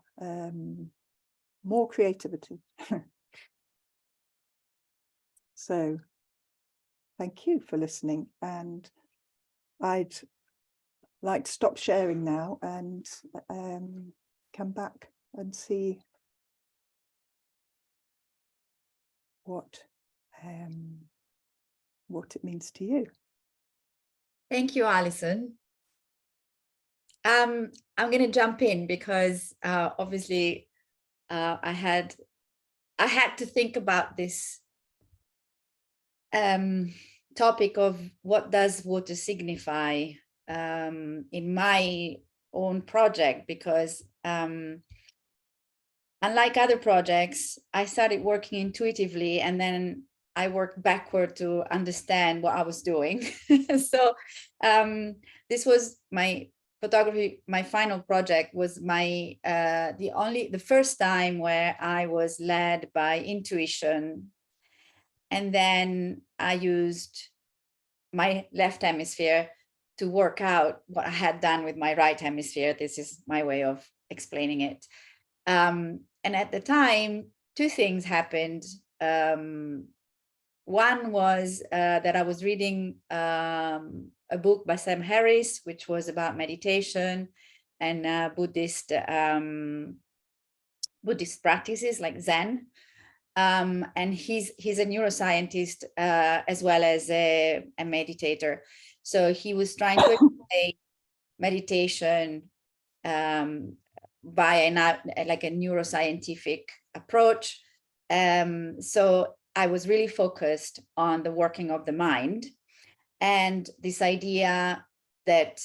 more creativity. So thank you for listening, and I'd like to stop sharing now and come back and see what it means to you. Thank you, Alison. I'm going to jump in because obviously I had to think about this topic of what does water signify in my own project, because unlike other projects, I started working intuitively, and then I worked backward to understand what I was doing. So this was my photography. My final project was the first time where I was led by intuition. And then I used my left hemisphere to work out what I had done with my right hemisphere. This is my way of explaining it. And at the time, two things happened. One was that I was reading a book by Sam Harris, which was about meditation and Buddhist practices like Zen. And he's a neuroscientist as well as a meditator. So he was trying to explain meditation by like a neuroscientific approach. So I was really focused on the working of the mind and this idea that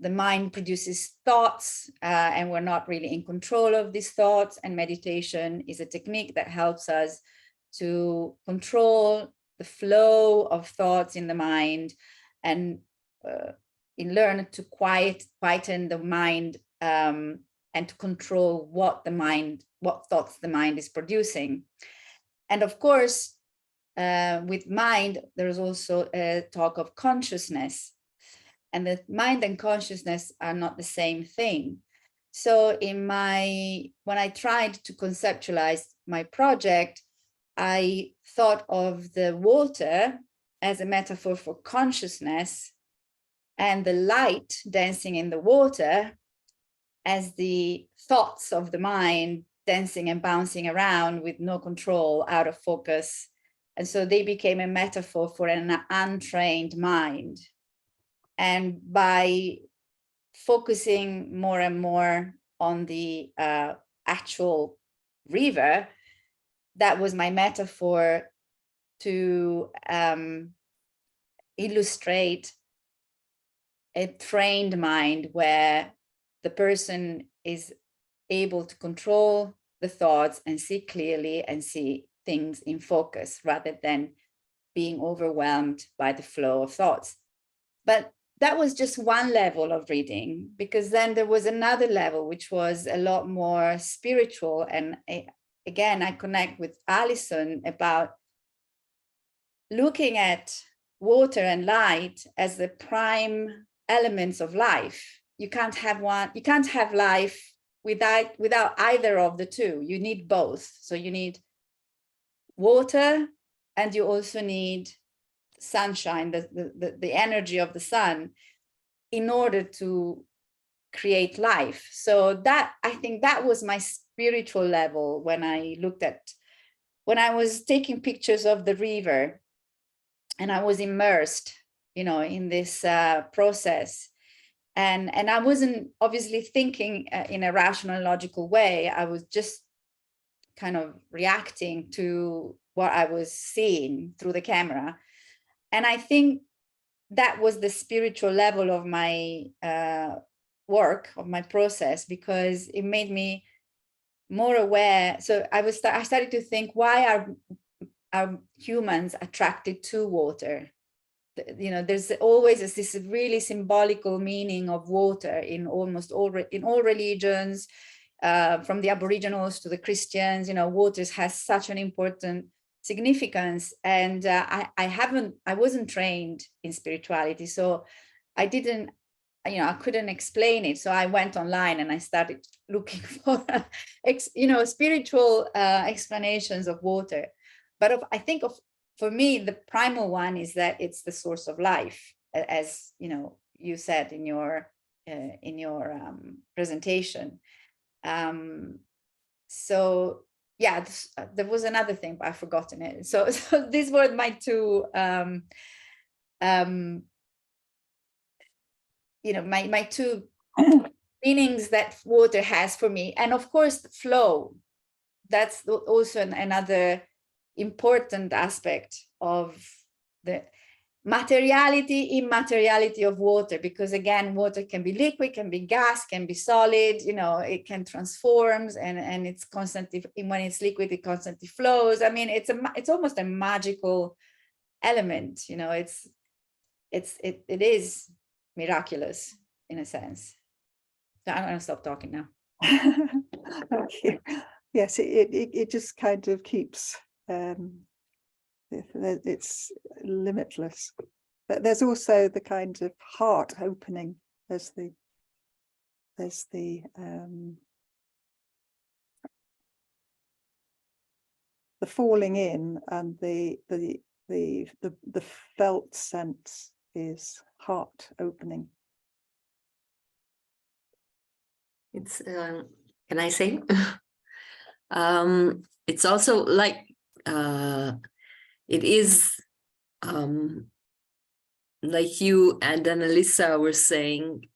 the mind produces thoughts and we're not really in control of these thoughts. And meditation is a technique that helps us to control the flow of thoughts in the mind and learn to quieten the mind and to control what thoughts the mind is producing. And of course, with mind, there's also a talk of consciousness. And the mind and consciousness are not the same thing. So when I tried to conceptualize my project, I thought of the water as a metaphor for consciousness and the light dancing in the water as the thoughts of the mind dancing and bouncing around with no control, out of focus. And so they became a metaphor for an untrained mind. And by focusing more and more on the actual river, that was my metaphor to illustrate a trained mind where the person is able to control the thoughts and see clearly and see things in focus rather than being overwhelmed by the flow of thoughts. But that was just one level of reading, because then there was another level, which was a lot more spiritual. And again, I connect with Alison about looking at water and light as the prime elements of life. You can't have life without either of the two. You need both. So you need water and you also need sunshine, the energy of the sun, in order to create life. So that, I think that was my spiritual level when I was taking pictures of the river and I was immersed, in this process. And I wasn't obviously thinking in a rational, logical way. I was just kind of reacting to what I was seeing through the camera. And I think that was the spiritual level of my work, of my process, because it made me more aware. So I started to think, why are humans attracted to water? There's always this really symbolical meaning of water in almost all religions, from the Aboriginals to the Christians. Water has such an important significance. And I wasn't trained in spirituality, so I didn't, I couldn't explain it. So I went online and I started looking for, spiritual explanations of water. But I think for me, the primal one is that it's the source of life, as you said in your presentation. So yeah, there was another thing, but I've forgotten it. So these were my two, my two meanings that water has for me. And of course, flow. That's also another important aspect of the materiality, immateriality of water, because again, water can be liquid, can be gas, can be solid, you know, it can transform, and it's constantly, when it's liquid, it constantly flows. I mean, it's almost a magical element, you know, it is miraculous in a sense. So I'm going to stop talking now. Thank you. Yes, it just kind of keeps, it's limitless. But there's also the kind of heart opening. There's the falling in, and the felt sense is heart opening. It's can I say? It's also like it is like you and Annalisa were saying,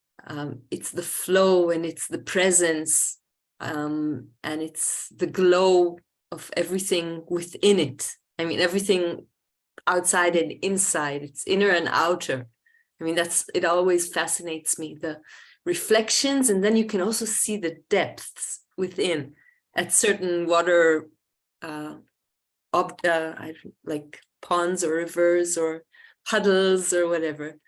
it's the flow and it's the presence, and it's the glow of everything within it. I mean, everything outside and inside, it's inner and outer. I mean, it always fascinates me, the reflections, and then you can also see the depths within at certain water, like ponds or rivers or puddles or whatever.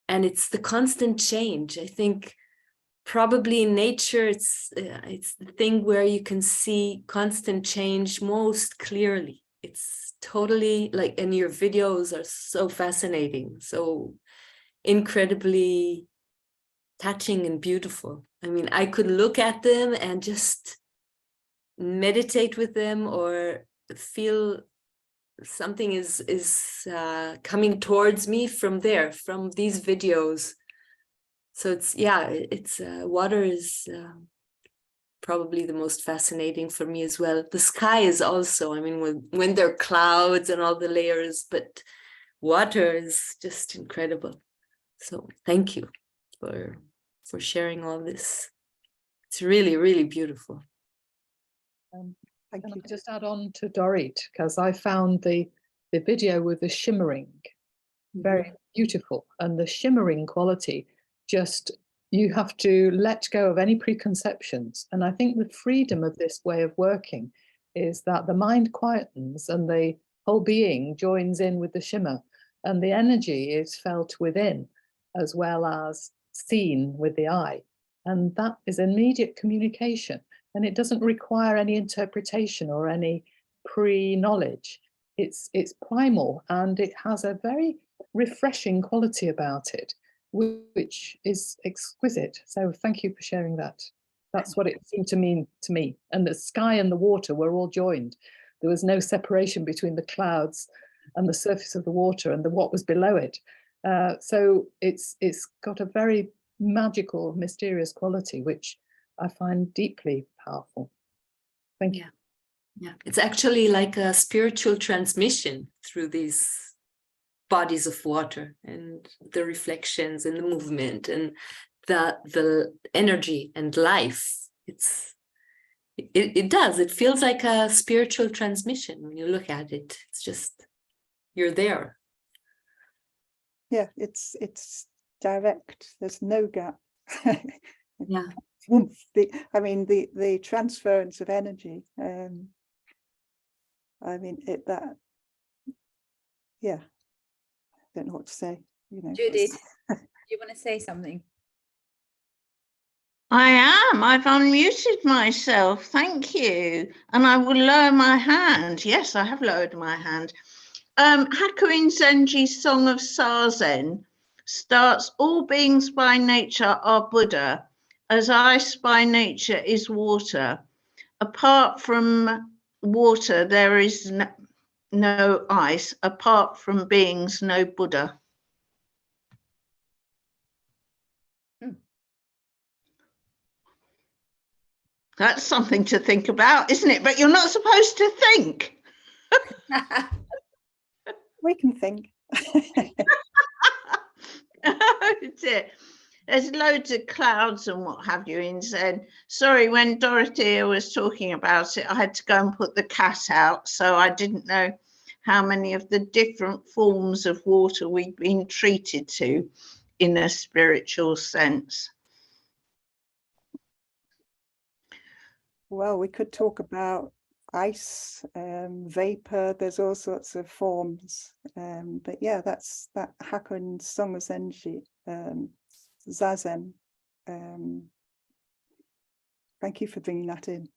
And it's the constant change. I think probably in nature, it's the thing where you can see constant change most clearly. It's totally like, and your videos are so fascinating, so incredibly touching and beautiful. I mean, I could look at them and just meditate with them, or feel something is coming towards me from these videos. So it's water is probably the most fascinating for me as well. The sky is also, I mean, when there are clouds and all the layers, but water is just incredible. So thank you for sharing all this. It's really, really beautiful. Thank Can you. I just add on to Dorit, because I found the video with the shimmering very beautiful, and the shimmering quality, just, you have to let go of any preconceptions. And I think the freedom of this way of working is that the mind quietens and the whole being joins in with the shimmer, and the energy is felt within as well as seen with the eye. And that is immediate communication. And it doesn't require any interpretation or any pre-knowledge. It's primal, and it has a very refreshing quality about it, which is exquisite. So thank you for sharing that. That's what it seemed to mean to me. And the sky and the water were all joined. There was no separation between the clouds and the surface of the water and what was below it. So it's got a very magical, mysterious quality, which I find deeply powerful. Thank you. Yeah, it's actually like a spiritual transmission through these bodies of water, and the reflections and the movement and the energy and life. It feels like a spiritual transmission when you look at it. It's just, you're there. Yeah, it's direct. There's no gap. Yeah. I mean, the transference of energy. I mean, yeah, I don't know what to say. You know, Judith, do you want to say something? I am. I've unmuted myself. Thank you. And I will lower my hand. Yes, I have lowered my hand. Hakuin Zenji's Song of Sazen starts, all beings by nature are Buddha, as ice by nature is water. Apart from water, there is no ice. Apart from beings, no Buddha. That's something to think about, isn't it? But you're not supposed to think. we can think. Oh dear. There's loads of clouds and what have you in Zen. Sorry, when Dorothea was talking about it, I had to go and put the cat out, so I didn't know how many of the different forms of water we've been treated to in a spiritual sense. Well, we could talk about ice, vapor, there's all sorts of forms. But yeah, that's that Hakon Song of Zenji, Zazen. Thank you for bringing that in.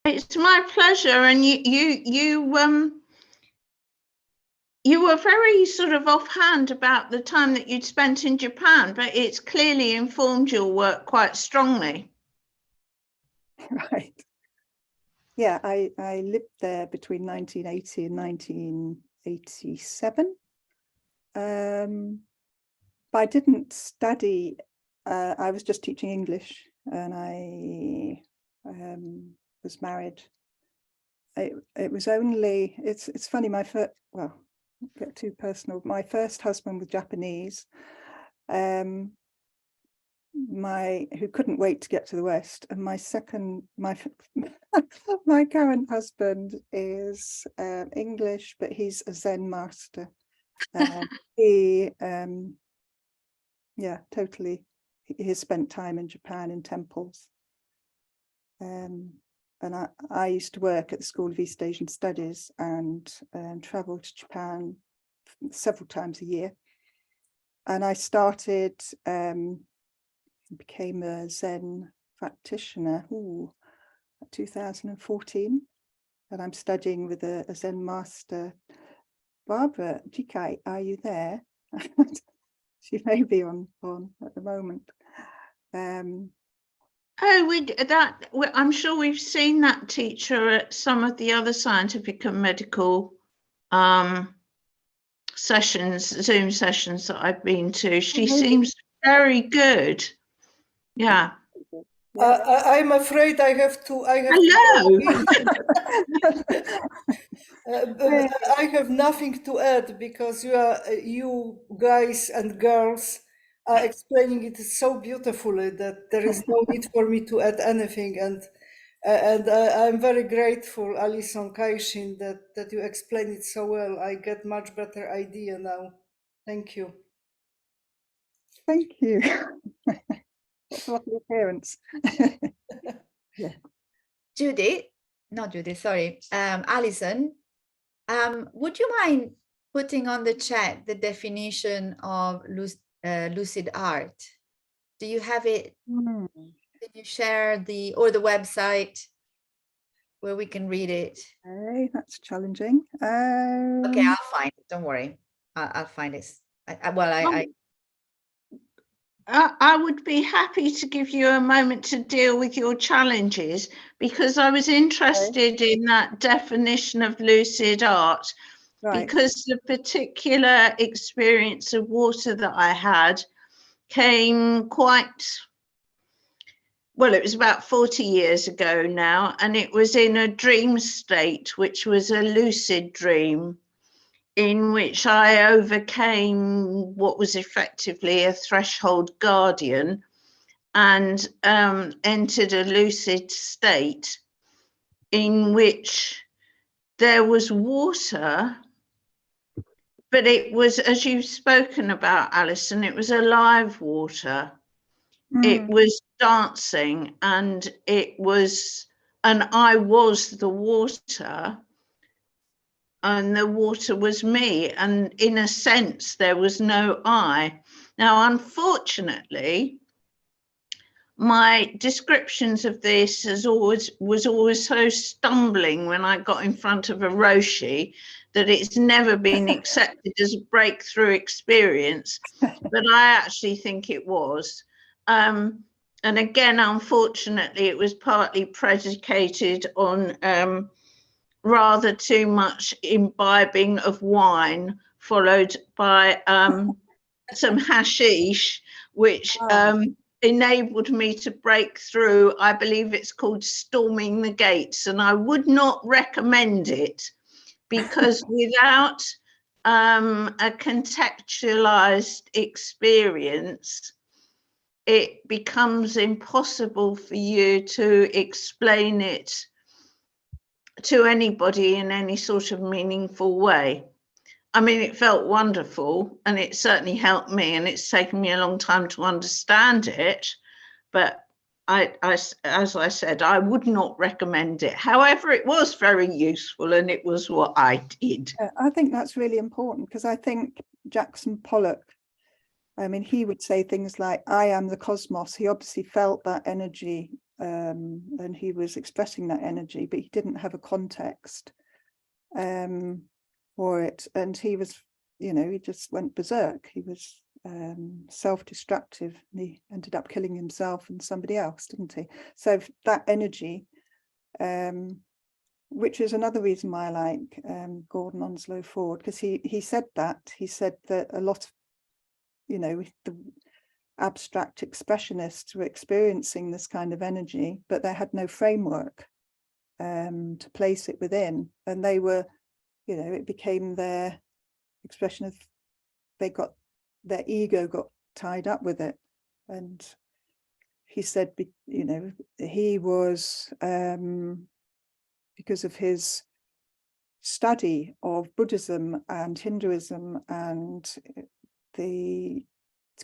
It's my pleasure, and you were very sort of offhand about the time that you'd spent in Japan, but it's clearly informed your work quite strongly. Right. Yeah, I lived there between 1980 and 1987. But I didn't study. I was just teaching English, and I was married. It was only, it's funny, my first, well, get too personal. My first husband was Japanese, who couldn't wait to get to the West, and my my current husband is English, but he's a Zen master. He yeah, totally, he has spent time in Japan in temples. And I used to work at the School of East Asian Studies and travel to Japan several times a year. And I started, became a Zen practitioner, 2014. And I'm studying with a Zen master. Barbara Jikai, are you there? She may be on at the moment. I'm sure we've seen that teacher at some of the other scientific and medical sessions, Zoom sessions that I've been to. She seems very good. Yeah. I'm afraid I have to. Hello. I have nothing to add, because you guys and girls are explaining it so beautifully that there is no need for me to add anything. And I'm very grateful, Alison Kaishin, that you explained it so well. I get much better idea now. Thank you. Thank you. That's what your parents. Yeah. Alison, would you mind putting on the chat the definition of lucid art? Do you have it? Can you share the website where we can read it? Okay, that's challenging. Okay, I'll find it. Don't worry. I'll find it. I would be happy to give you a moment to deal with your challenges, because I was interested in that definition of lucid art, because the particular experience of water that I had came it was about 40 years ago now, and it was in a dream state, which was a lucid dream, in which I overcame what was effectively a threshold guardian and entered a lucid state in which there was water, but it was, as you've spoken about, Alison, it was alive water. It was dancing, and I was the water, and the water was me, and in a sense there was no I. Now, unfortunately, my descriptions of this was always so stumbling when I got in front of a Roshi that it's never been accepted as a breakthrough experience, but I actually think it was. And again, unfortunately, it was partly predicated on rather too much imbibing of wine, followed by some hashish, which enabled me to break through. I believe it's called storming the gates, and I would not recommend it, because without a contextualized experience, it becomes impossible for you to explain it to anybody in any sort of meaningful way. I mean, it felt wonderful and it certainly helped me, and it's taken me a long time to understand it. But as I said, I would not recommend it. However, it was very useful and it was what I did. I think that's really important, because I think Jackson Pollock, I mean, he would say things like, I am the cosmos. He obviously felt that energy, and he was expressing that energy, but he didn't have a context for it. And he was, you know, he just went berserk. He was self-destructive, and he ended up killing himself and somebody else, didn't he? So that energy, which is another reason why I like Gordon Onslow Ford, because he said that a lot of, you know, the abstract expressionists were experiencing this kind of energy, but they had no framework to place it within, and they were, you know, it became their expression of, their ego got tied up with it. And he said, you know, he was, because of his study of Buddhism and Hinduism and the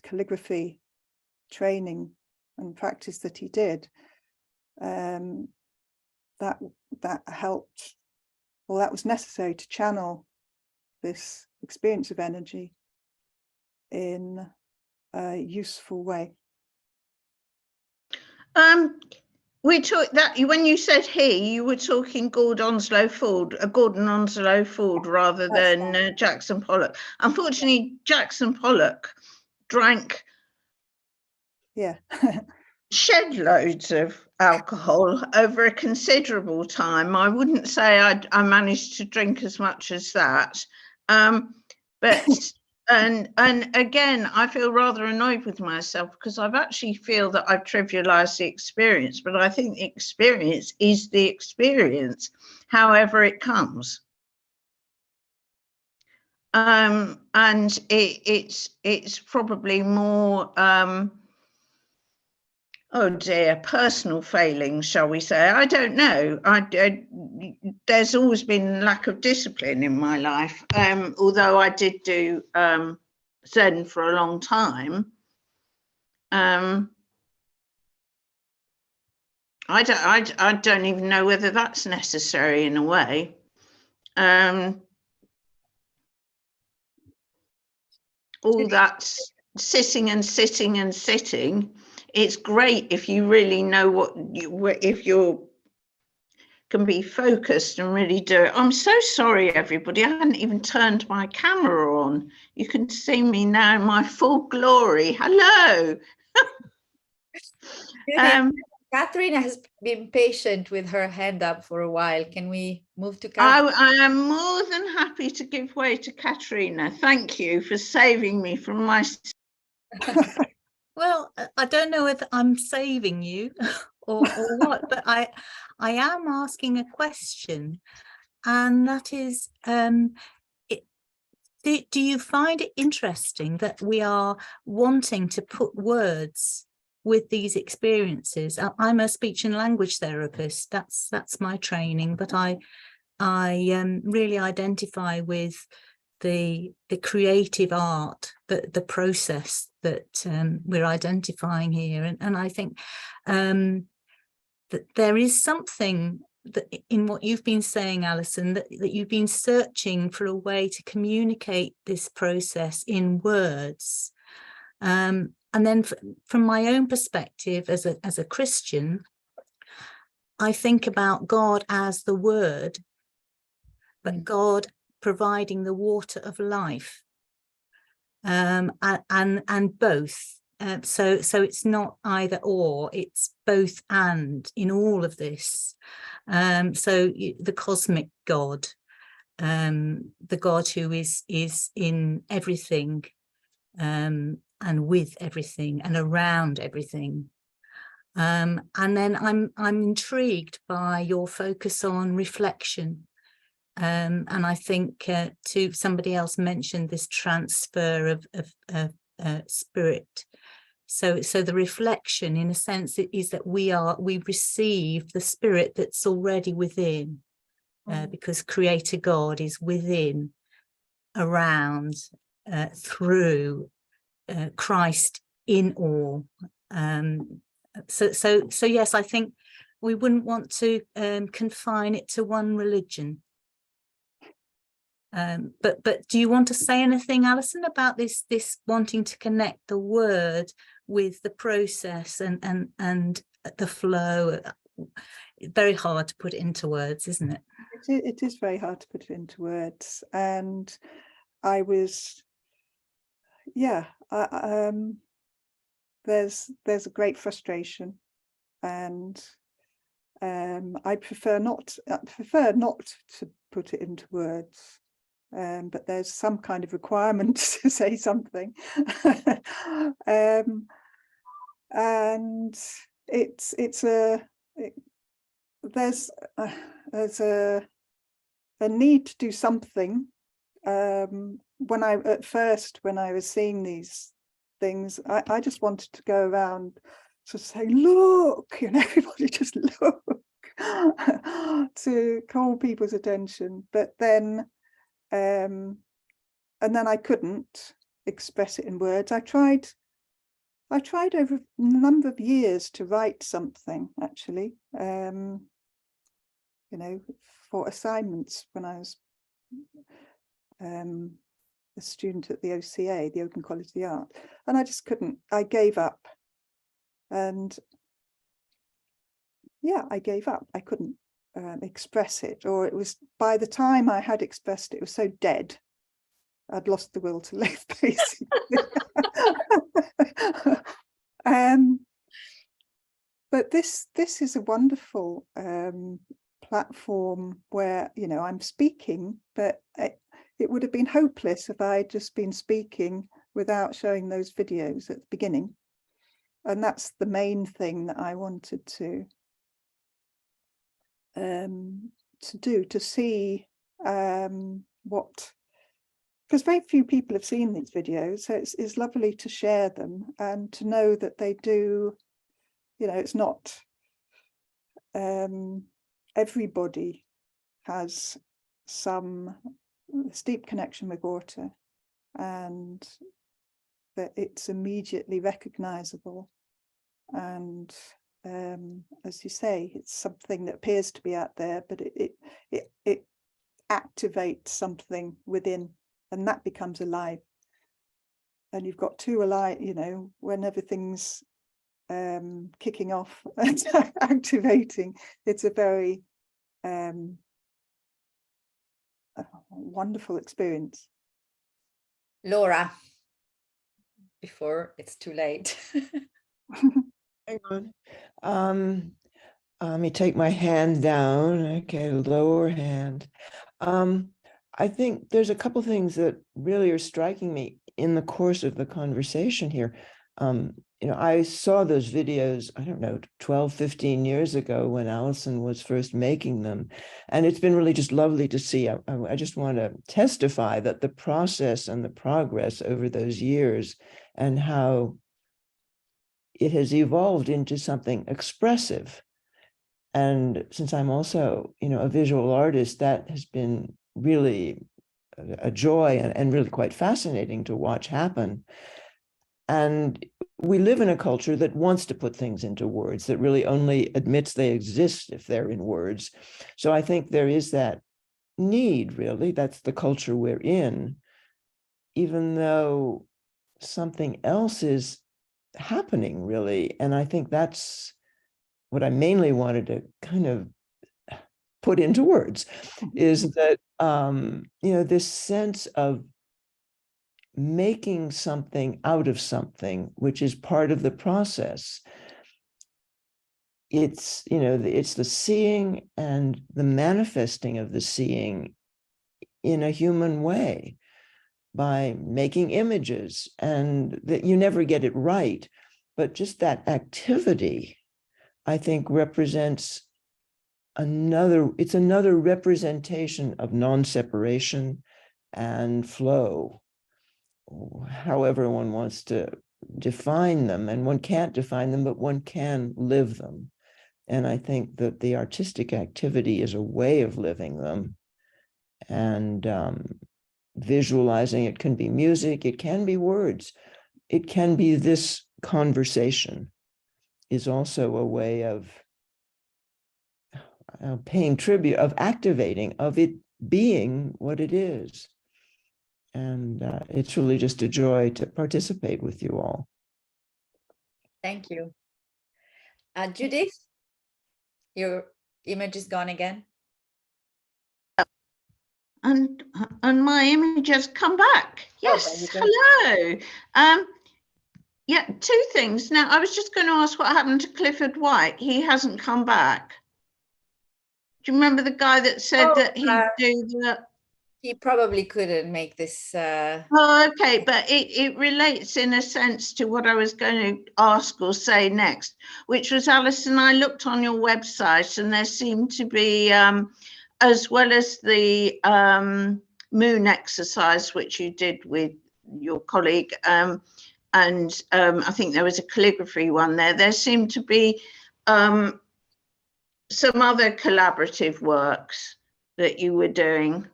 calligraphy training and practice that he did, that helped, well, that was necessary to channel this experience of energy in a useful way. We took that, when you said he, you were talking Gordon Onslow Ford rather than Jackson Pollock. Unfortunately, Jackson Pollock drank shed loads of alcohol over a considerable time. I wouldn't say I managed to drink as much as that, but and again, I feel rather annoyed with myself, because I've actually feel that I've trivialized the experience, but I think the experience is the experience, however it comes. And it's probably more oh dear, personal failings, shall we say? I don't know. There's always been lack of discipline in my life, although I did do Zen for a long time. I don't even know whether that's necessary in a way. All that sitting and sitting and sitting. It's great if you really know if you can be focused and really do it. I'm so sorry, everybody. I hadn't even turned my camera on. You can see me now in my full glory. Hello. Catherine has been patient with her hand up for a while. Can we move to Catherine? I am more than happy to give way to Katrina. Thank you for saving me from my... Well, I don't know if I'm saving you or what, but I am asking a question, and that is, do you find it interesting that we are wanting to put words with these experiences? I'm a speech and language therapist. That's my training, but I really identify with the creative art, the process that we're identifying here, and I think that there is something that in what you've been saying, Alison, that you've been searching for a way to communicate this process in words, and then from my own perspective as a Christian, I think about God as the Word, but God providing the water of life, and both. So it's not either or, it's both and in all of this. So the cosmic God, the God who is in everything, and with everything and around everything. And then I'm intrigued by your focus on reflection. And I think somebody else mentioned this transfer of spirit. So the reflection, in a sense, is that we receive the spirit that's already within, because Creator God is within, around, through, Christ in all. So yes, I think we wouldn't want to confine it to one religion. But do you want to say anything, Alison, about this wanting to connect the word with the process and the flow? Very hard to put it into words, isn't it? It is very hard to put it into words, and I was, yeah, there's a great frustration, and I prefer not to put it into words. But there's some kind of requirement to say something. And there's a need to do something. When I was seeing these things, I just wanted to go around to say, look, everybody just look, to call people's attention. But then and then I couldn't express it in words. I tried over a number of years to write something, actually, for assignments when I was a student at the OCA, the Open College of the Art, and I just couldn't. I gave up, and yeah, I gave up. I couldn't express it, or it was, by the time I had expressed it, it was so dead. I'd lost the will to live, basically. But this is a wonderful platform where, I'm speaking, but it would have been hopeless if I had just been speaking without showing those videos at the beginning. And that's the main thing that I wanted to do, to see what, because very few people have seen these videos, so it's lovely to share them and to know that they do, it's not everybody has some steep connection with water, and that it's immediately recognizable, and as you say, it's something that appears to be out there, but it activates something within, and that becomes alive. And you've got two alive, when everything's kicking off and activating, it's a very wonderful experience. Laura, before it's too late. Hang on. Let me take my hand down. Okay, lower hand. I think there's a couple things that really are striking me in the course of the conversation here. I saw those videos, I don't know, 12, 15 years ago when Alison was first making them. And it's been really just lovely to see. I just want to testify that the process and the progress over those years and how it has evolved into something expressive. And since I'm also, a visual artist, that has been really a joy and really quite fascinating to watch happen. And we live in a culture that wants to put things into words, that really only admits they exist if they're in words. So I think there is that need, really. That's the culture we're in, even though something else is happening, really. And I think that's what I mainly wanted to kind of put into words, is that, this sense of making something out of something, which is part of the process. It's, it's the seeing and the manifesting of the seeing in a human way by making images, and that you never get it right, but just that activity, I think, represents another representation of non-separation and flow, however one wants to define them. And one can't define them, but one can live them. And I think that the artistic activity is a way of living them. And visualizing, it can be music, it can be words, it can be this conversation is also a way of paying tribute, of activating, of it being what it is. And it's really just a joy to participate with you all. Thank you. Judith, your image is gone again. And my image has come back. Yes, hello. Yeah, two things. Now, I was just going to ask what happened to Clifford White. He hasn't come back. Do you remember the guy that said that he'd do the... He probably couldn't make this. Oh, okay, but it relates in a sense to what I was going to ask or say next, which was, Alison, I looked on your website and there seemed to be, as well as the moon exercise, which you did with your colleague, and I think there was a calligraphy one there, there seemed to be some other collaborative works that you were doing.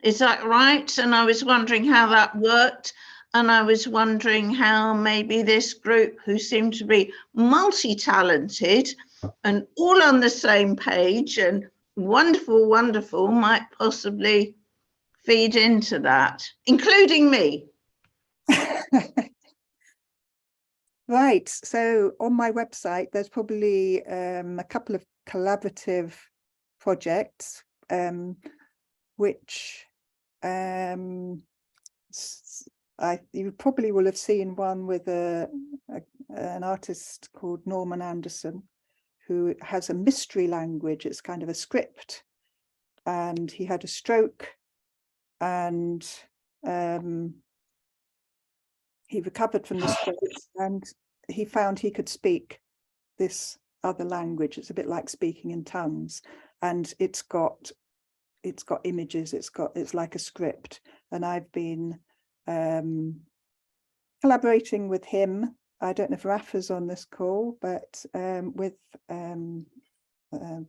Is that right? And I was wondering how that worked. And I was wondering how maybe this group, who seem to be multi-talented and all on the same page and wonderful, wonderful, might possibly feed into that, including me. Right. So on my website, there's probably a couple of collaborative projects, which you probably will have seen one with an artist called Norman Anderson, who has a mystery language. It's kind of a script, and he had a stroke, and he recovered from the stroke, and he found he could speak this other language. It's a bit like speaking in tongues, and it's got images, it's like a script. And I've been collaborating with him. I don't know if Rafa's on this call, but with a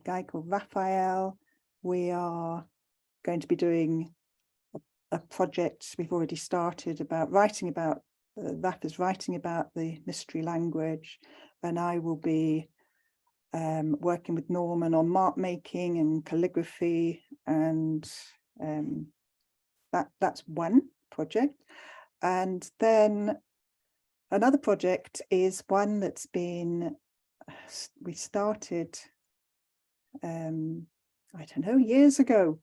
guy called Raphael, we are going to be doing a project we've already started about writing about, Rafa's writing about the mystery language, and I will be working with Norman on mark making and calligraphy, and that's one project. And then another project is one that's been, we started, I don't know, years ago.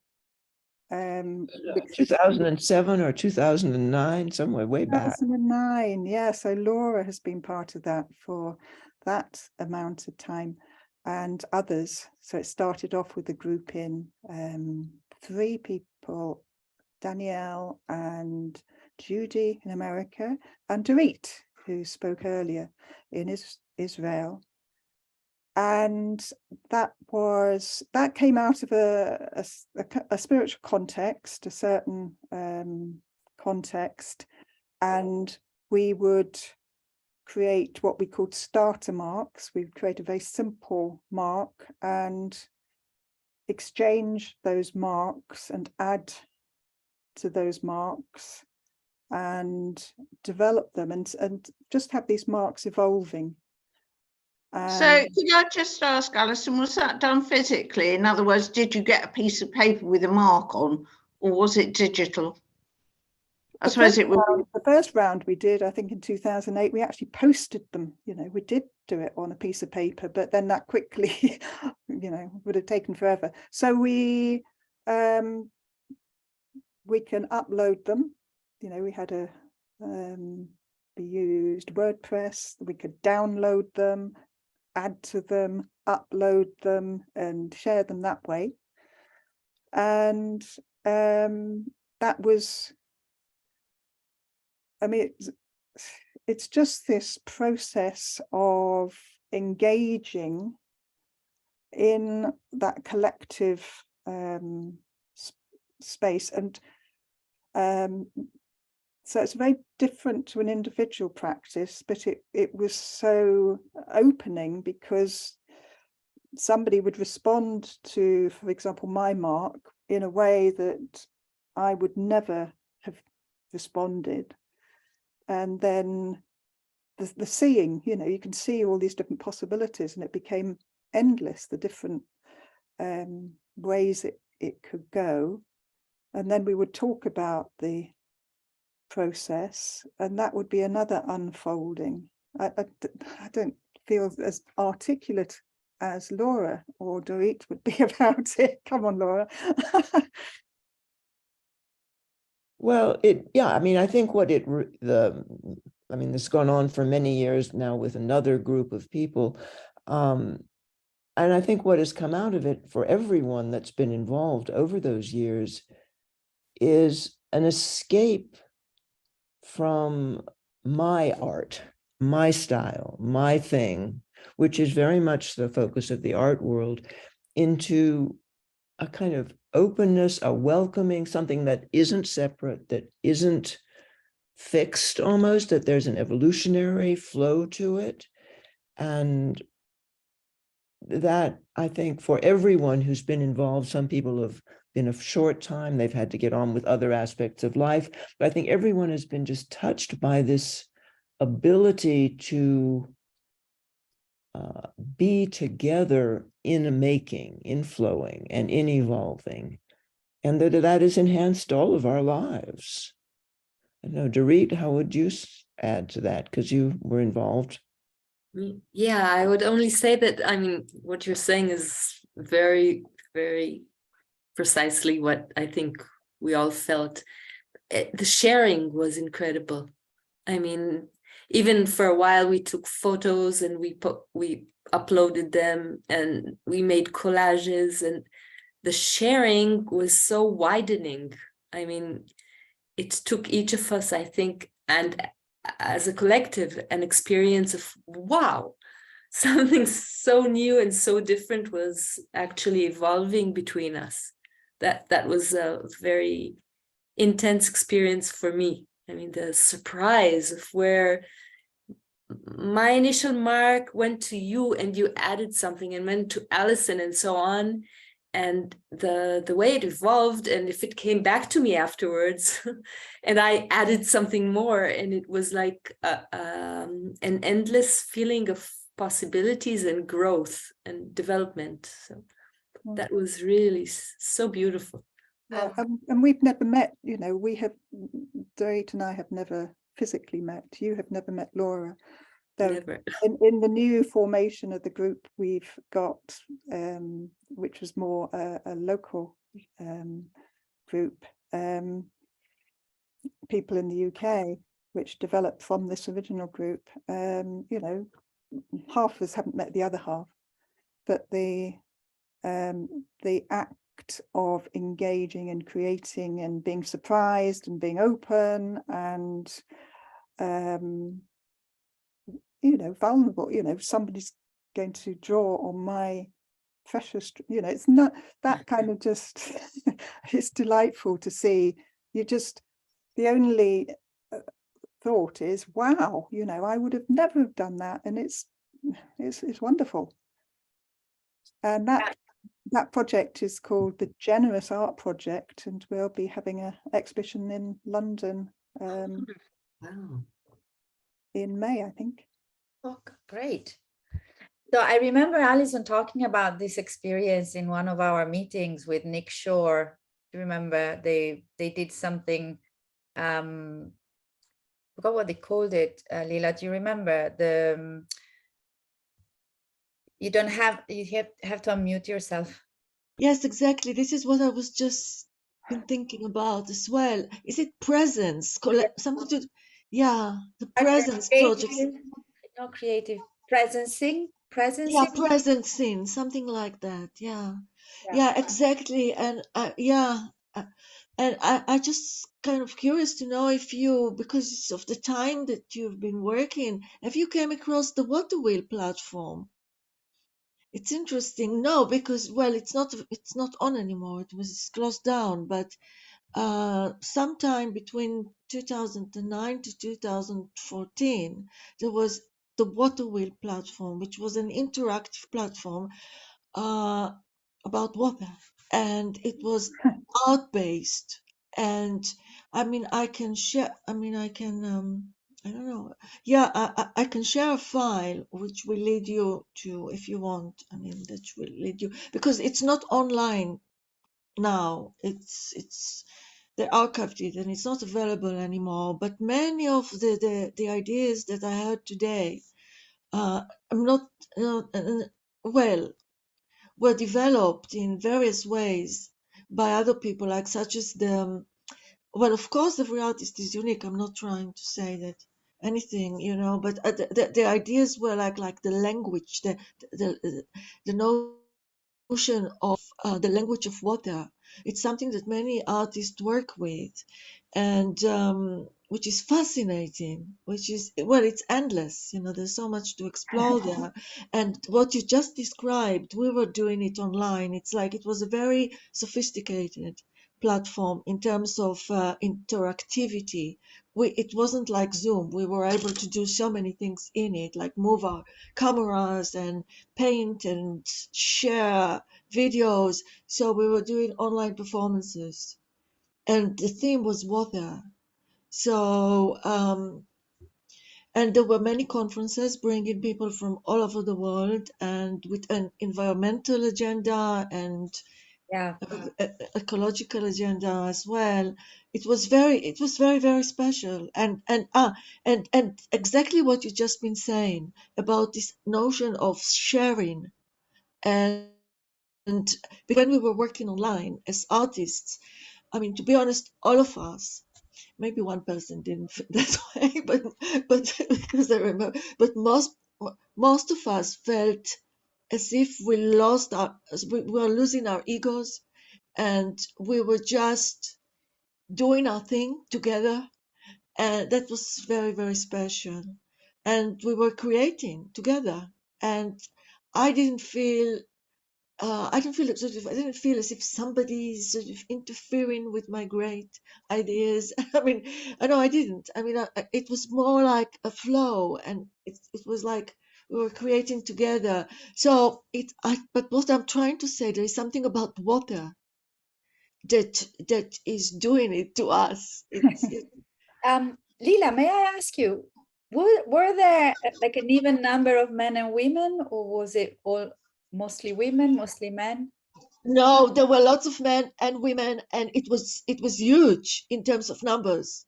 2007 or 2009, somewhere way back. 2009, yeah. So Laura has been part of that for that amount of time, and others. So it started off with a group in 3 people, Danielle and Judy in America, and Dorit, who spoke earlier, in Israel. And that came out of a spiritual context, a certain context, and we would create what we called starter marks. We would create a very simple mark and exchange those marks and add to those marks and develop them, and just have these marks evolving. So could I just ask, Alison, was that done physically? In other words, did you get a piece of paper with a mark on, or was it digital? I suppose it would. The first round we did, I think in 2008, we actually posted them. We did do it on a piece of paper, but then that quickly, would have taken forever. So we can upload them. We had we used WordPress. We could download them, add to them, upload them, and share them that way. And that was, it's just this process of engaging in that collective space. And so it's very different to an individual practice, but it was so opening, because somebody would respond to, for example, my mark in a way that I would never have responded. And then the seeing, you can see all these different possibilities, and it became endless, the different ways it could go. And then we would talk about the process, and that would be another unfolding. I don't feel as articulate as Laura or Dorit would be about it. Come on, Laura. Well, I mean, I think I mean, this has gone on for many years now with another group of people. And I think what has come out of it for everyone that's been involved over those years is an escape from my art, my style, my thing, which is very much the focus of the art world, into a kind of openness, a welcoming, something that isn't separate, that isn't fixed almost, that there's an evolutionary flow to it. And that, I think, for everyone who's been involved, some people have been a short time, they've had to get on with other aspects of life, but I think everyone has been just touched by this ability to be together in a making, in flowing, and in evolving, and that has enhanced all of our lives. I know, Dorit, how would you add to that? Because you were involved. Yeah, I would only say that, I mean, what you're saying is very, very precisely what I think we all felt. The sharing was incredible. I mean, even for a while we took photos and we uploaded them and we made collages, and the sharing was so widening. I mean, it took each of us, I think, and as a collective, an experience of, wow, something so new and so different was actually evolving between us. That was a very intense experience for me. I mean, the surprise of where my initial mark went to you and you added something, and went to Alison and so on. And the way it evolved, and if it came back to me afterwards and I added something more, and it was like an endless feeling of possibilities and growth and development. So that was really so beautiful. Yeah, and we've never met, Dorit and I have never physically met. You have never met Laura. Never. In the new formation of the group we've got, which was more a local group, people in the UK, which developed from this original group, half of us haven't met the other half, but the act of engaging and creating and being surprised and being open and vulnerable, somebody's going to draw on my precious, it's not that kind of just it's delightful to see. The only thought is, wow, I would have never have done that, and it's wonderful. And that project is called the Generous Art Project, and we'll be having an exhibition in London in May, I think. Oh, great. So I remember Alison talking about this experience in one of our meetings with Nick Shore. Do you remember they did something, forgot what they called it, Lila, do you remember? You have to unmute yourself. Yes, exactly. This is what I was just been thinking about as well. Is it presence? Something to, yeah, the presence projects. No, creative presencing. Yeah, presencing, something like that. Yeah, exactly. And and I just kind of curious to know if you, because of the time that you've been working, have you came across the Water Wheel platform? It's interesting. No, because, well, it's not on anymore. It was closed down, but sometime between 2009 to 2014, there was the Water Wheel platform, which was an interactive platform about water, and it was art-based. And I mean, I can share. I mean, I can. I don't know. Yeah, I can share a file which will lead you to, if you want. I mean, that will lead you, because it's not online now. It's they archived it and it's not available anymore. But many of the ideas that I heard today, I'm not well, were developed in various ways by other people, like such as the well, of course, every artist is unique. I'm not trying to say that anything, you know, but the ideas were like the language, the notion of the language of water. It's something that many artists work with, and which is fascinating, which is, well, it's endless, you know, there's so much to explore there. And what you just described, we were doing it online. It's like it was a very sophisticated platform in terms of interactivity. It wasn't like Zoom. We were able to do so many things in it, like move our cameras and paint and share videos. So we were doing online performances, and the theme was water. So and there were many conferences bringing people from all over the world, and with an environmental agenda and Yeah. ecological agenda as well. It was very, very special. And exactly what you just been saying about this notion of sharing. And when we were working online as artists, I mean, to be honest, all of us, maybe one person didn't feel that way, but because I remember, but most of us felt as if we were losing our egos, and we were just doing our thing together, and that was very, very special. And we were creating together, and I didn't feel I didn't feel as if somebody is sort of interfering with my great ideas. I mean, I know I didn't. I mean, it was more like a flow, and it was like we were creating together. So but what I'm trying to say, there is something about water that is doing it to us. Lila, may I ask you, were there like an even number of men and women, or was it all mostly women, mostly men? No, there were lots of men and women, and it was huge in terms of numbers.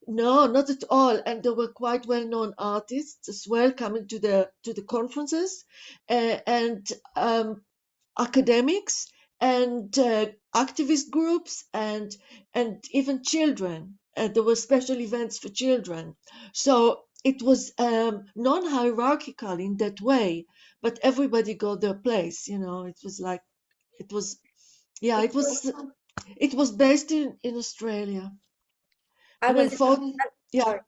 No, not at all. And there were quite well-known artists as well coming to the conferences, and academics and activist groups, and even children. There were special events for children. So it was non-hierarchical in that way, but everybody got their place. You know, it was like it was, yeah, it was based in Australia. I And was yeah. sorry.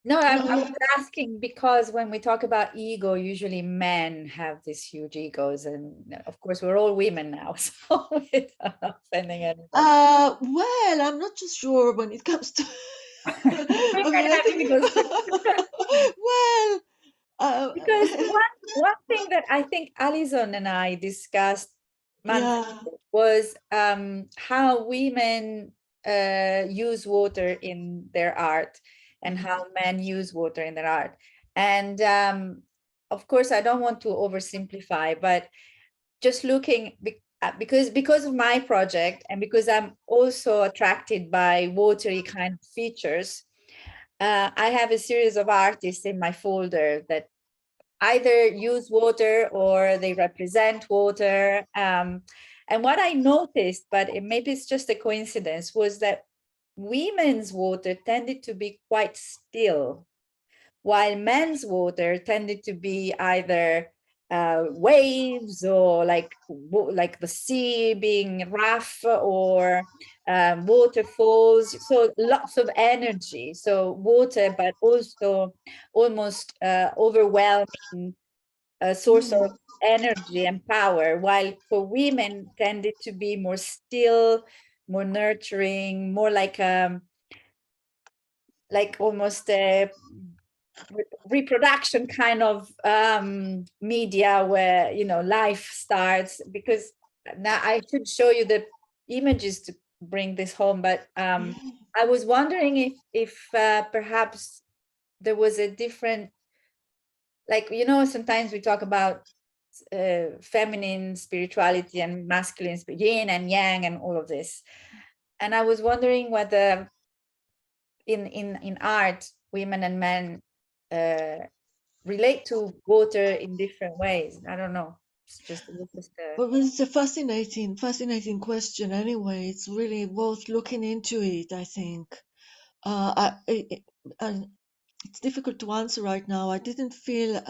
No, I No, was asking because when we talk about ego, usually men have these huge egos, and of course we're all women now, so without offending anybody. well, I'm not just sure when it comes to. I mean, I think, well, because one thing that I think Alison and I discussed months yeah. ago was how women use water in their art, and how men use water in their art. And of course, I don't want to oversimplify, but just looking because of my project, and because I'm also attracted by watery kind of features, I have a series of artists in my folder that either use water or they represent water. And what I noticed, but maybe it's just a coincidence, was that women's water tended to be quite still, while men's water tended to be either waves, or like the sea being rough, or waterfalls. So lots of energy. So water, but also almost overwhelming source of energy and power, while for women tended to be more still, more nurturing, more like almost reproduction kind of media where, you know, life starts. Because now I should show you the images to bring this home, but I was wondering if perhaps there was a different, like, you know, sometimes we talk about feminine spirituality and masculine, yin and yang and all of this. And I was wondering whether in art, women and men relate to water in different ways. I don't know. It's just Well, it's a fascinating question anyway. It's really worth looking into it, I think. It's difficult to answer right now. I didn't feel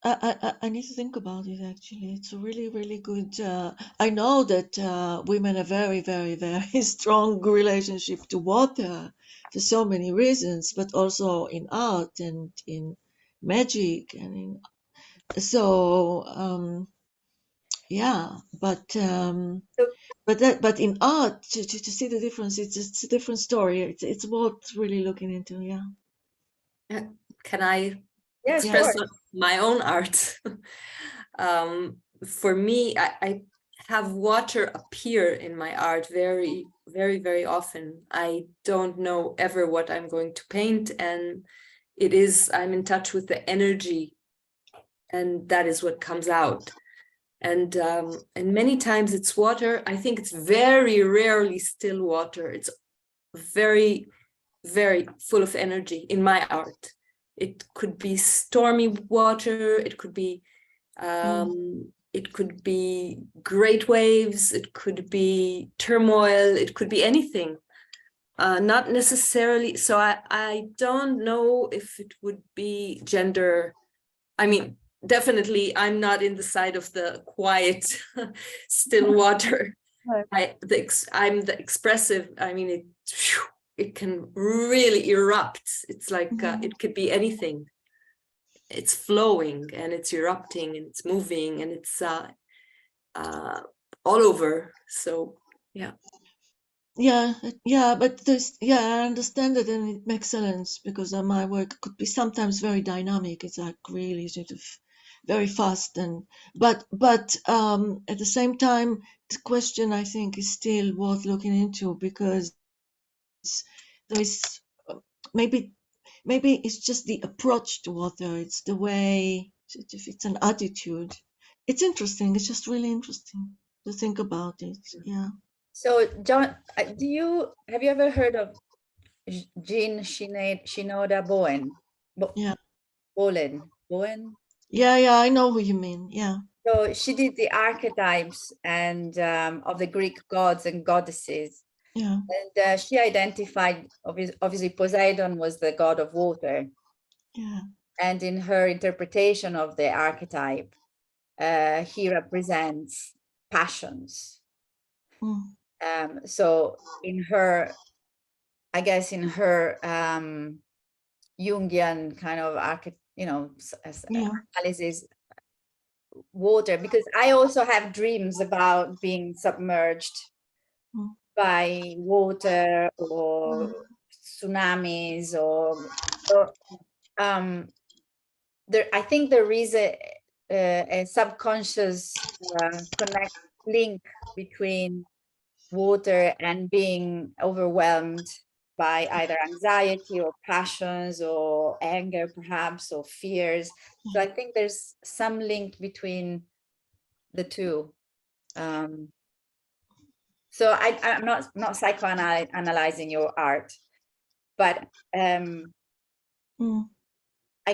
I need to think about it actually. It's a really, really good. I know that women have very, very, very strong relationship to water for so many reasons, but also in art and in magic and in, so yeah. But in art to see the difference, it's a different story. It's worth really looking into. Yeah. Can I Yes, express sure. my own art? For me, I have water appear in my art very, very, very often. I don't know ever what I'm going to paint, and I'm in touch with the energy, and that is what comes out. And many times it's water. I think it's very rarely still water. It's very, very full of energy in my art. It could be stormy water. It could be great waves. It could be turmoil. It could be anything. Not necessarily. So I don't know if it would be gender. I mean, definitely I'm not in the side of the quiet, still water. I'm the expressive. I mean, it can really erupt. It's like it could be anything. It's flowing and it's erupting and it's moving and it's all over. So yeah. Yeah, but I understand it and it makes sense because my work could be sometimes very dynamic. It's like really sort of very fast but at the same time, the question I think is still worth looking into because there is maybe it's just the approach to water. It's the way, it's an attitude. It's interesting. It's just really interesting to think about it. Yeah. So, John, have you ever heard of Jean Shinoda Bowen? Yeah. Bowen? Yeah, I know who you mean. Yeah. So she did the archetypes and of the Greek gods and goddesses. Yeah. And she identified, obviously, Poseidon was the god of water. Yeah. And in her interpretation of the archetype, he represents passions. So in her, I guess in her Jungian kind of analysis, water, because I also have dreams about being submerged by water or tsunamis or I think there is a subconscious link between water and being overwhelmed by either anxiety or passions or anger perhaps or fears. So I think there's some link between the two. So I'm not psychoanalyzing your art, but I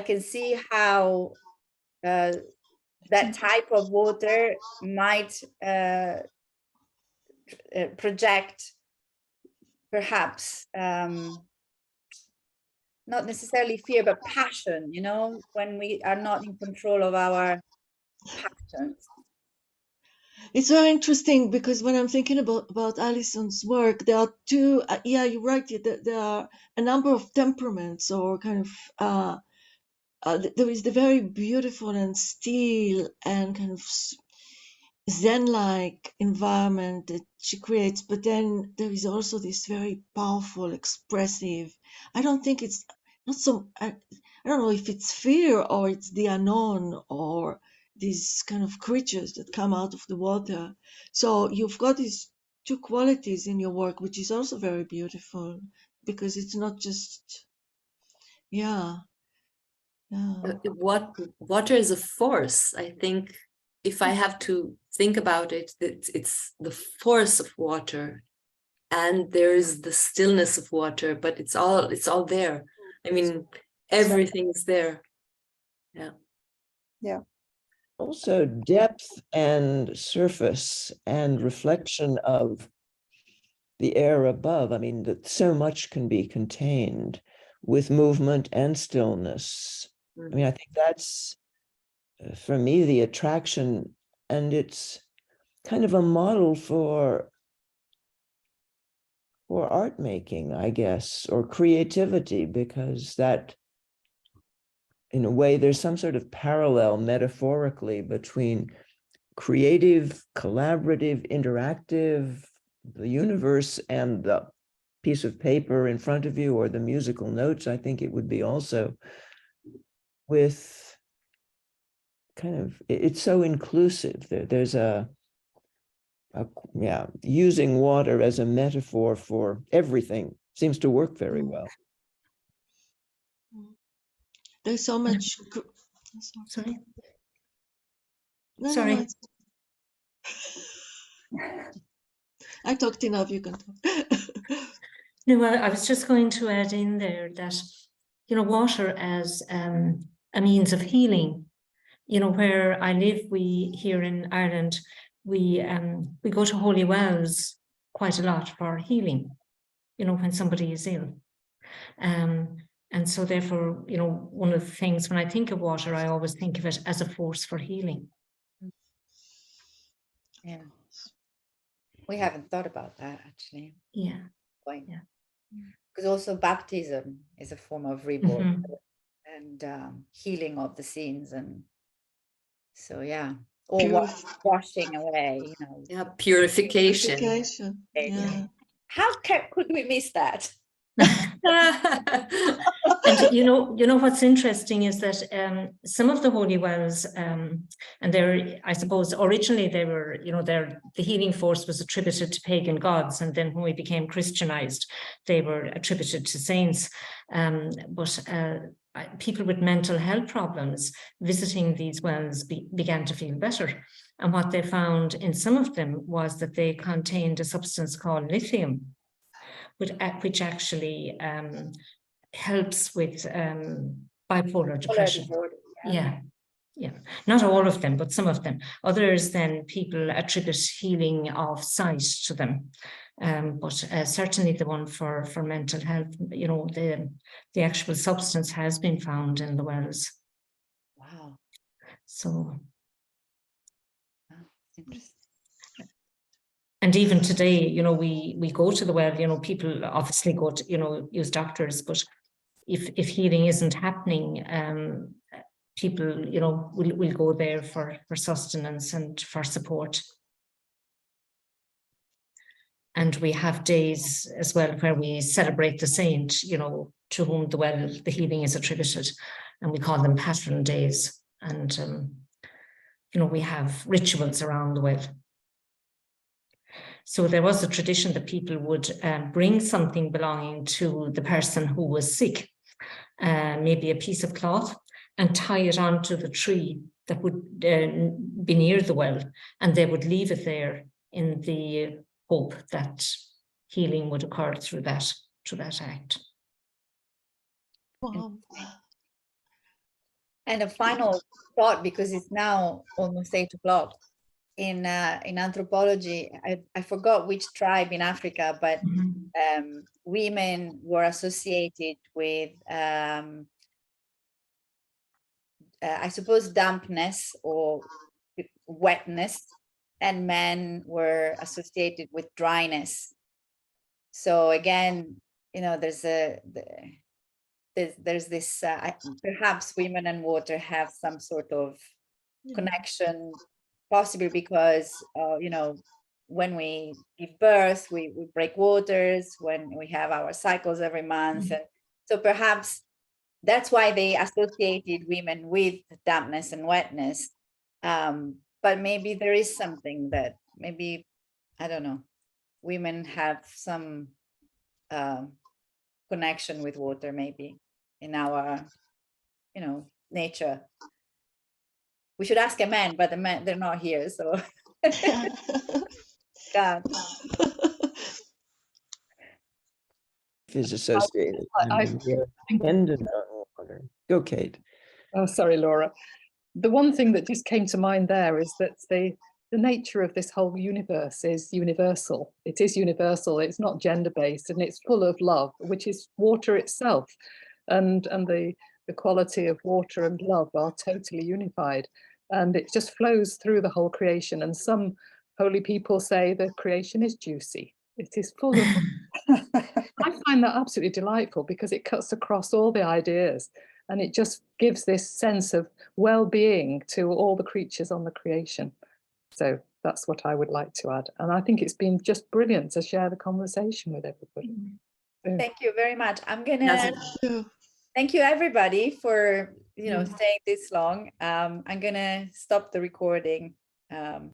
can see how that type of water might project perhaps not necessarily fear, but passion, you know, when we are not in control of our passions. It's very interesting because when I'm thinking about Alison's work, there are two, yeah, you're right, there are a number of temperaments or kind of, there is the very beautiful and still and kind of Zen-like environment that she creates, but then there is also this very powerful, expressive. I don't think it's not so. I don't know if it's fear or it's the unknown or these kind of creatures that come out of the water. So you've got these two qualities in your work, which is also very beautiful because it's not just, yeah. What water is a force. I think if I have to think about it, it's the force of water, and there's the stillness of water, but it's all there. I mean, everything's there. Yeah. Yeah. Also depth and surface and reflection of the air above. I mean, that so much can be contained with movement and stillness. I mean, I think that's, for me, the attraction, and it's kind of a model for art making, I guess, or creativity, because that, in a way, there's some sort of parallel metaphorically between creative, collaborative, interactive, the universe, and the piece of paper in front of you, or the musical notes. I think it would be also with kind of, it's so inclusive. There's yeah, using water as a metaphor for everything seems to work very well. There's so much. Sorry. No, Sorry. no, I talked enough. You can talk. No, well, I was just going to add in there that, you know, water as a means of healing. You know, where I live, we here in Ireland, we go to holy wells quite a lot for healing. You know, when somebody is ill, and so therefore, you know, one of the things when I think of water, I always think of it as a force for healing. Yeah. We haven't thought about that actually. Yeah. Point. Yeah. Because also baptism is a form of rebirth and healing of the sins, and so yeah, or washing away, you know. Yeah, purification. Purification. Yeah. How could we miss that? And you know what's interesting is that some of the holy wells, and they're, I suppose, originally they were, you know, the healing force was attributed to pagan gods, and then when we became Christianized, they were attributed to saints. But people with mental health problems visiting these wells began to feel better, and what they found in some of them was that they contained a substance called lithium, which actually helps with bipolar depression. Yeah. Not all of them, but some of them. Others, then people attribute healing of sight to them. But certainly the one for mental health, you know, the actual substance has been found in the wells. Wow. So. Interesting. And even today, you know, we go to the well, you know, people obviously go to, you know, use doctors, but if healing isn't happening, people, you know, will go there for sustenance and for support. And we have days as well where we celebrate the saint, you know, to whom the healing is attributed, and we call them patron days. And, you know, we have rituals around the well. So there was a tradition that people would bring something belonging to the person who was sick, maybe a piece of cloth, and tie it onto the tree that would be near the well, and they would leave it there in the hope that healing would occur through that act. Wow. And a final thought, because it's now almost 8 o'clock. In anthropology, I forgot which tribe in Africa, but women were associated with, I suppose, dampness or wetness, and men were associated with dryness. So again, you know, there's this, perhaps women and water have some sort of connection possibly because, when we give birth, we break waters, when we have our cycles every month. And so perhaps that's why they associated women with dampness and wetness. But maybe there is something that maybe, I don't know, women have some connection with water, maybe in our, nature. We should ask a man, but the men, they're not here, so. God. Is associated. I Dependent on water. Go, Kate. Oh, sorry, Laura. The one thing that just came to mind there is that the nature of this whole universe is universal. It is universal. It's not gender-based, and it's full of love, which is water itself. And the quality of water and love are totally unified. And it just flows through the whole creation. And some holy people say the creation is juicy. It is full of. I find that absolutely delightful because it cuts across all the ideas, and it just gives this sense of well-being to all the creatures on the creation. So that's what I would like to add. And I think it's been just brilliant to share the conversation with everybody. So, Thank you very much. I'm gonna thank you everybody for staying this long. I'm gonna stop the recording.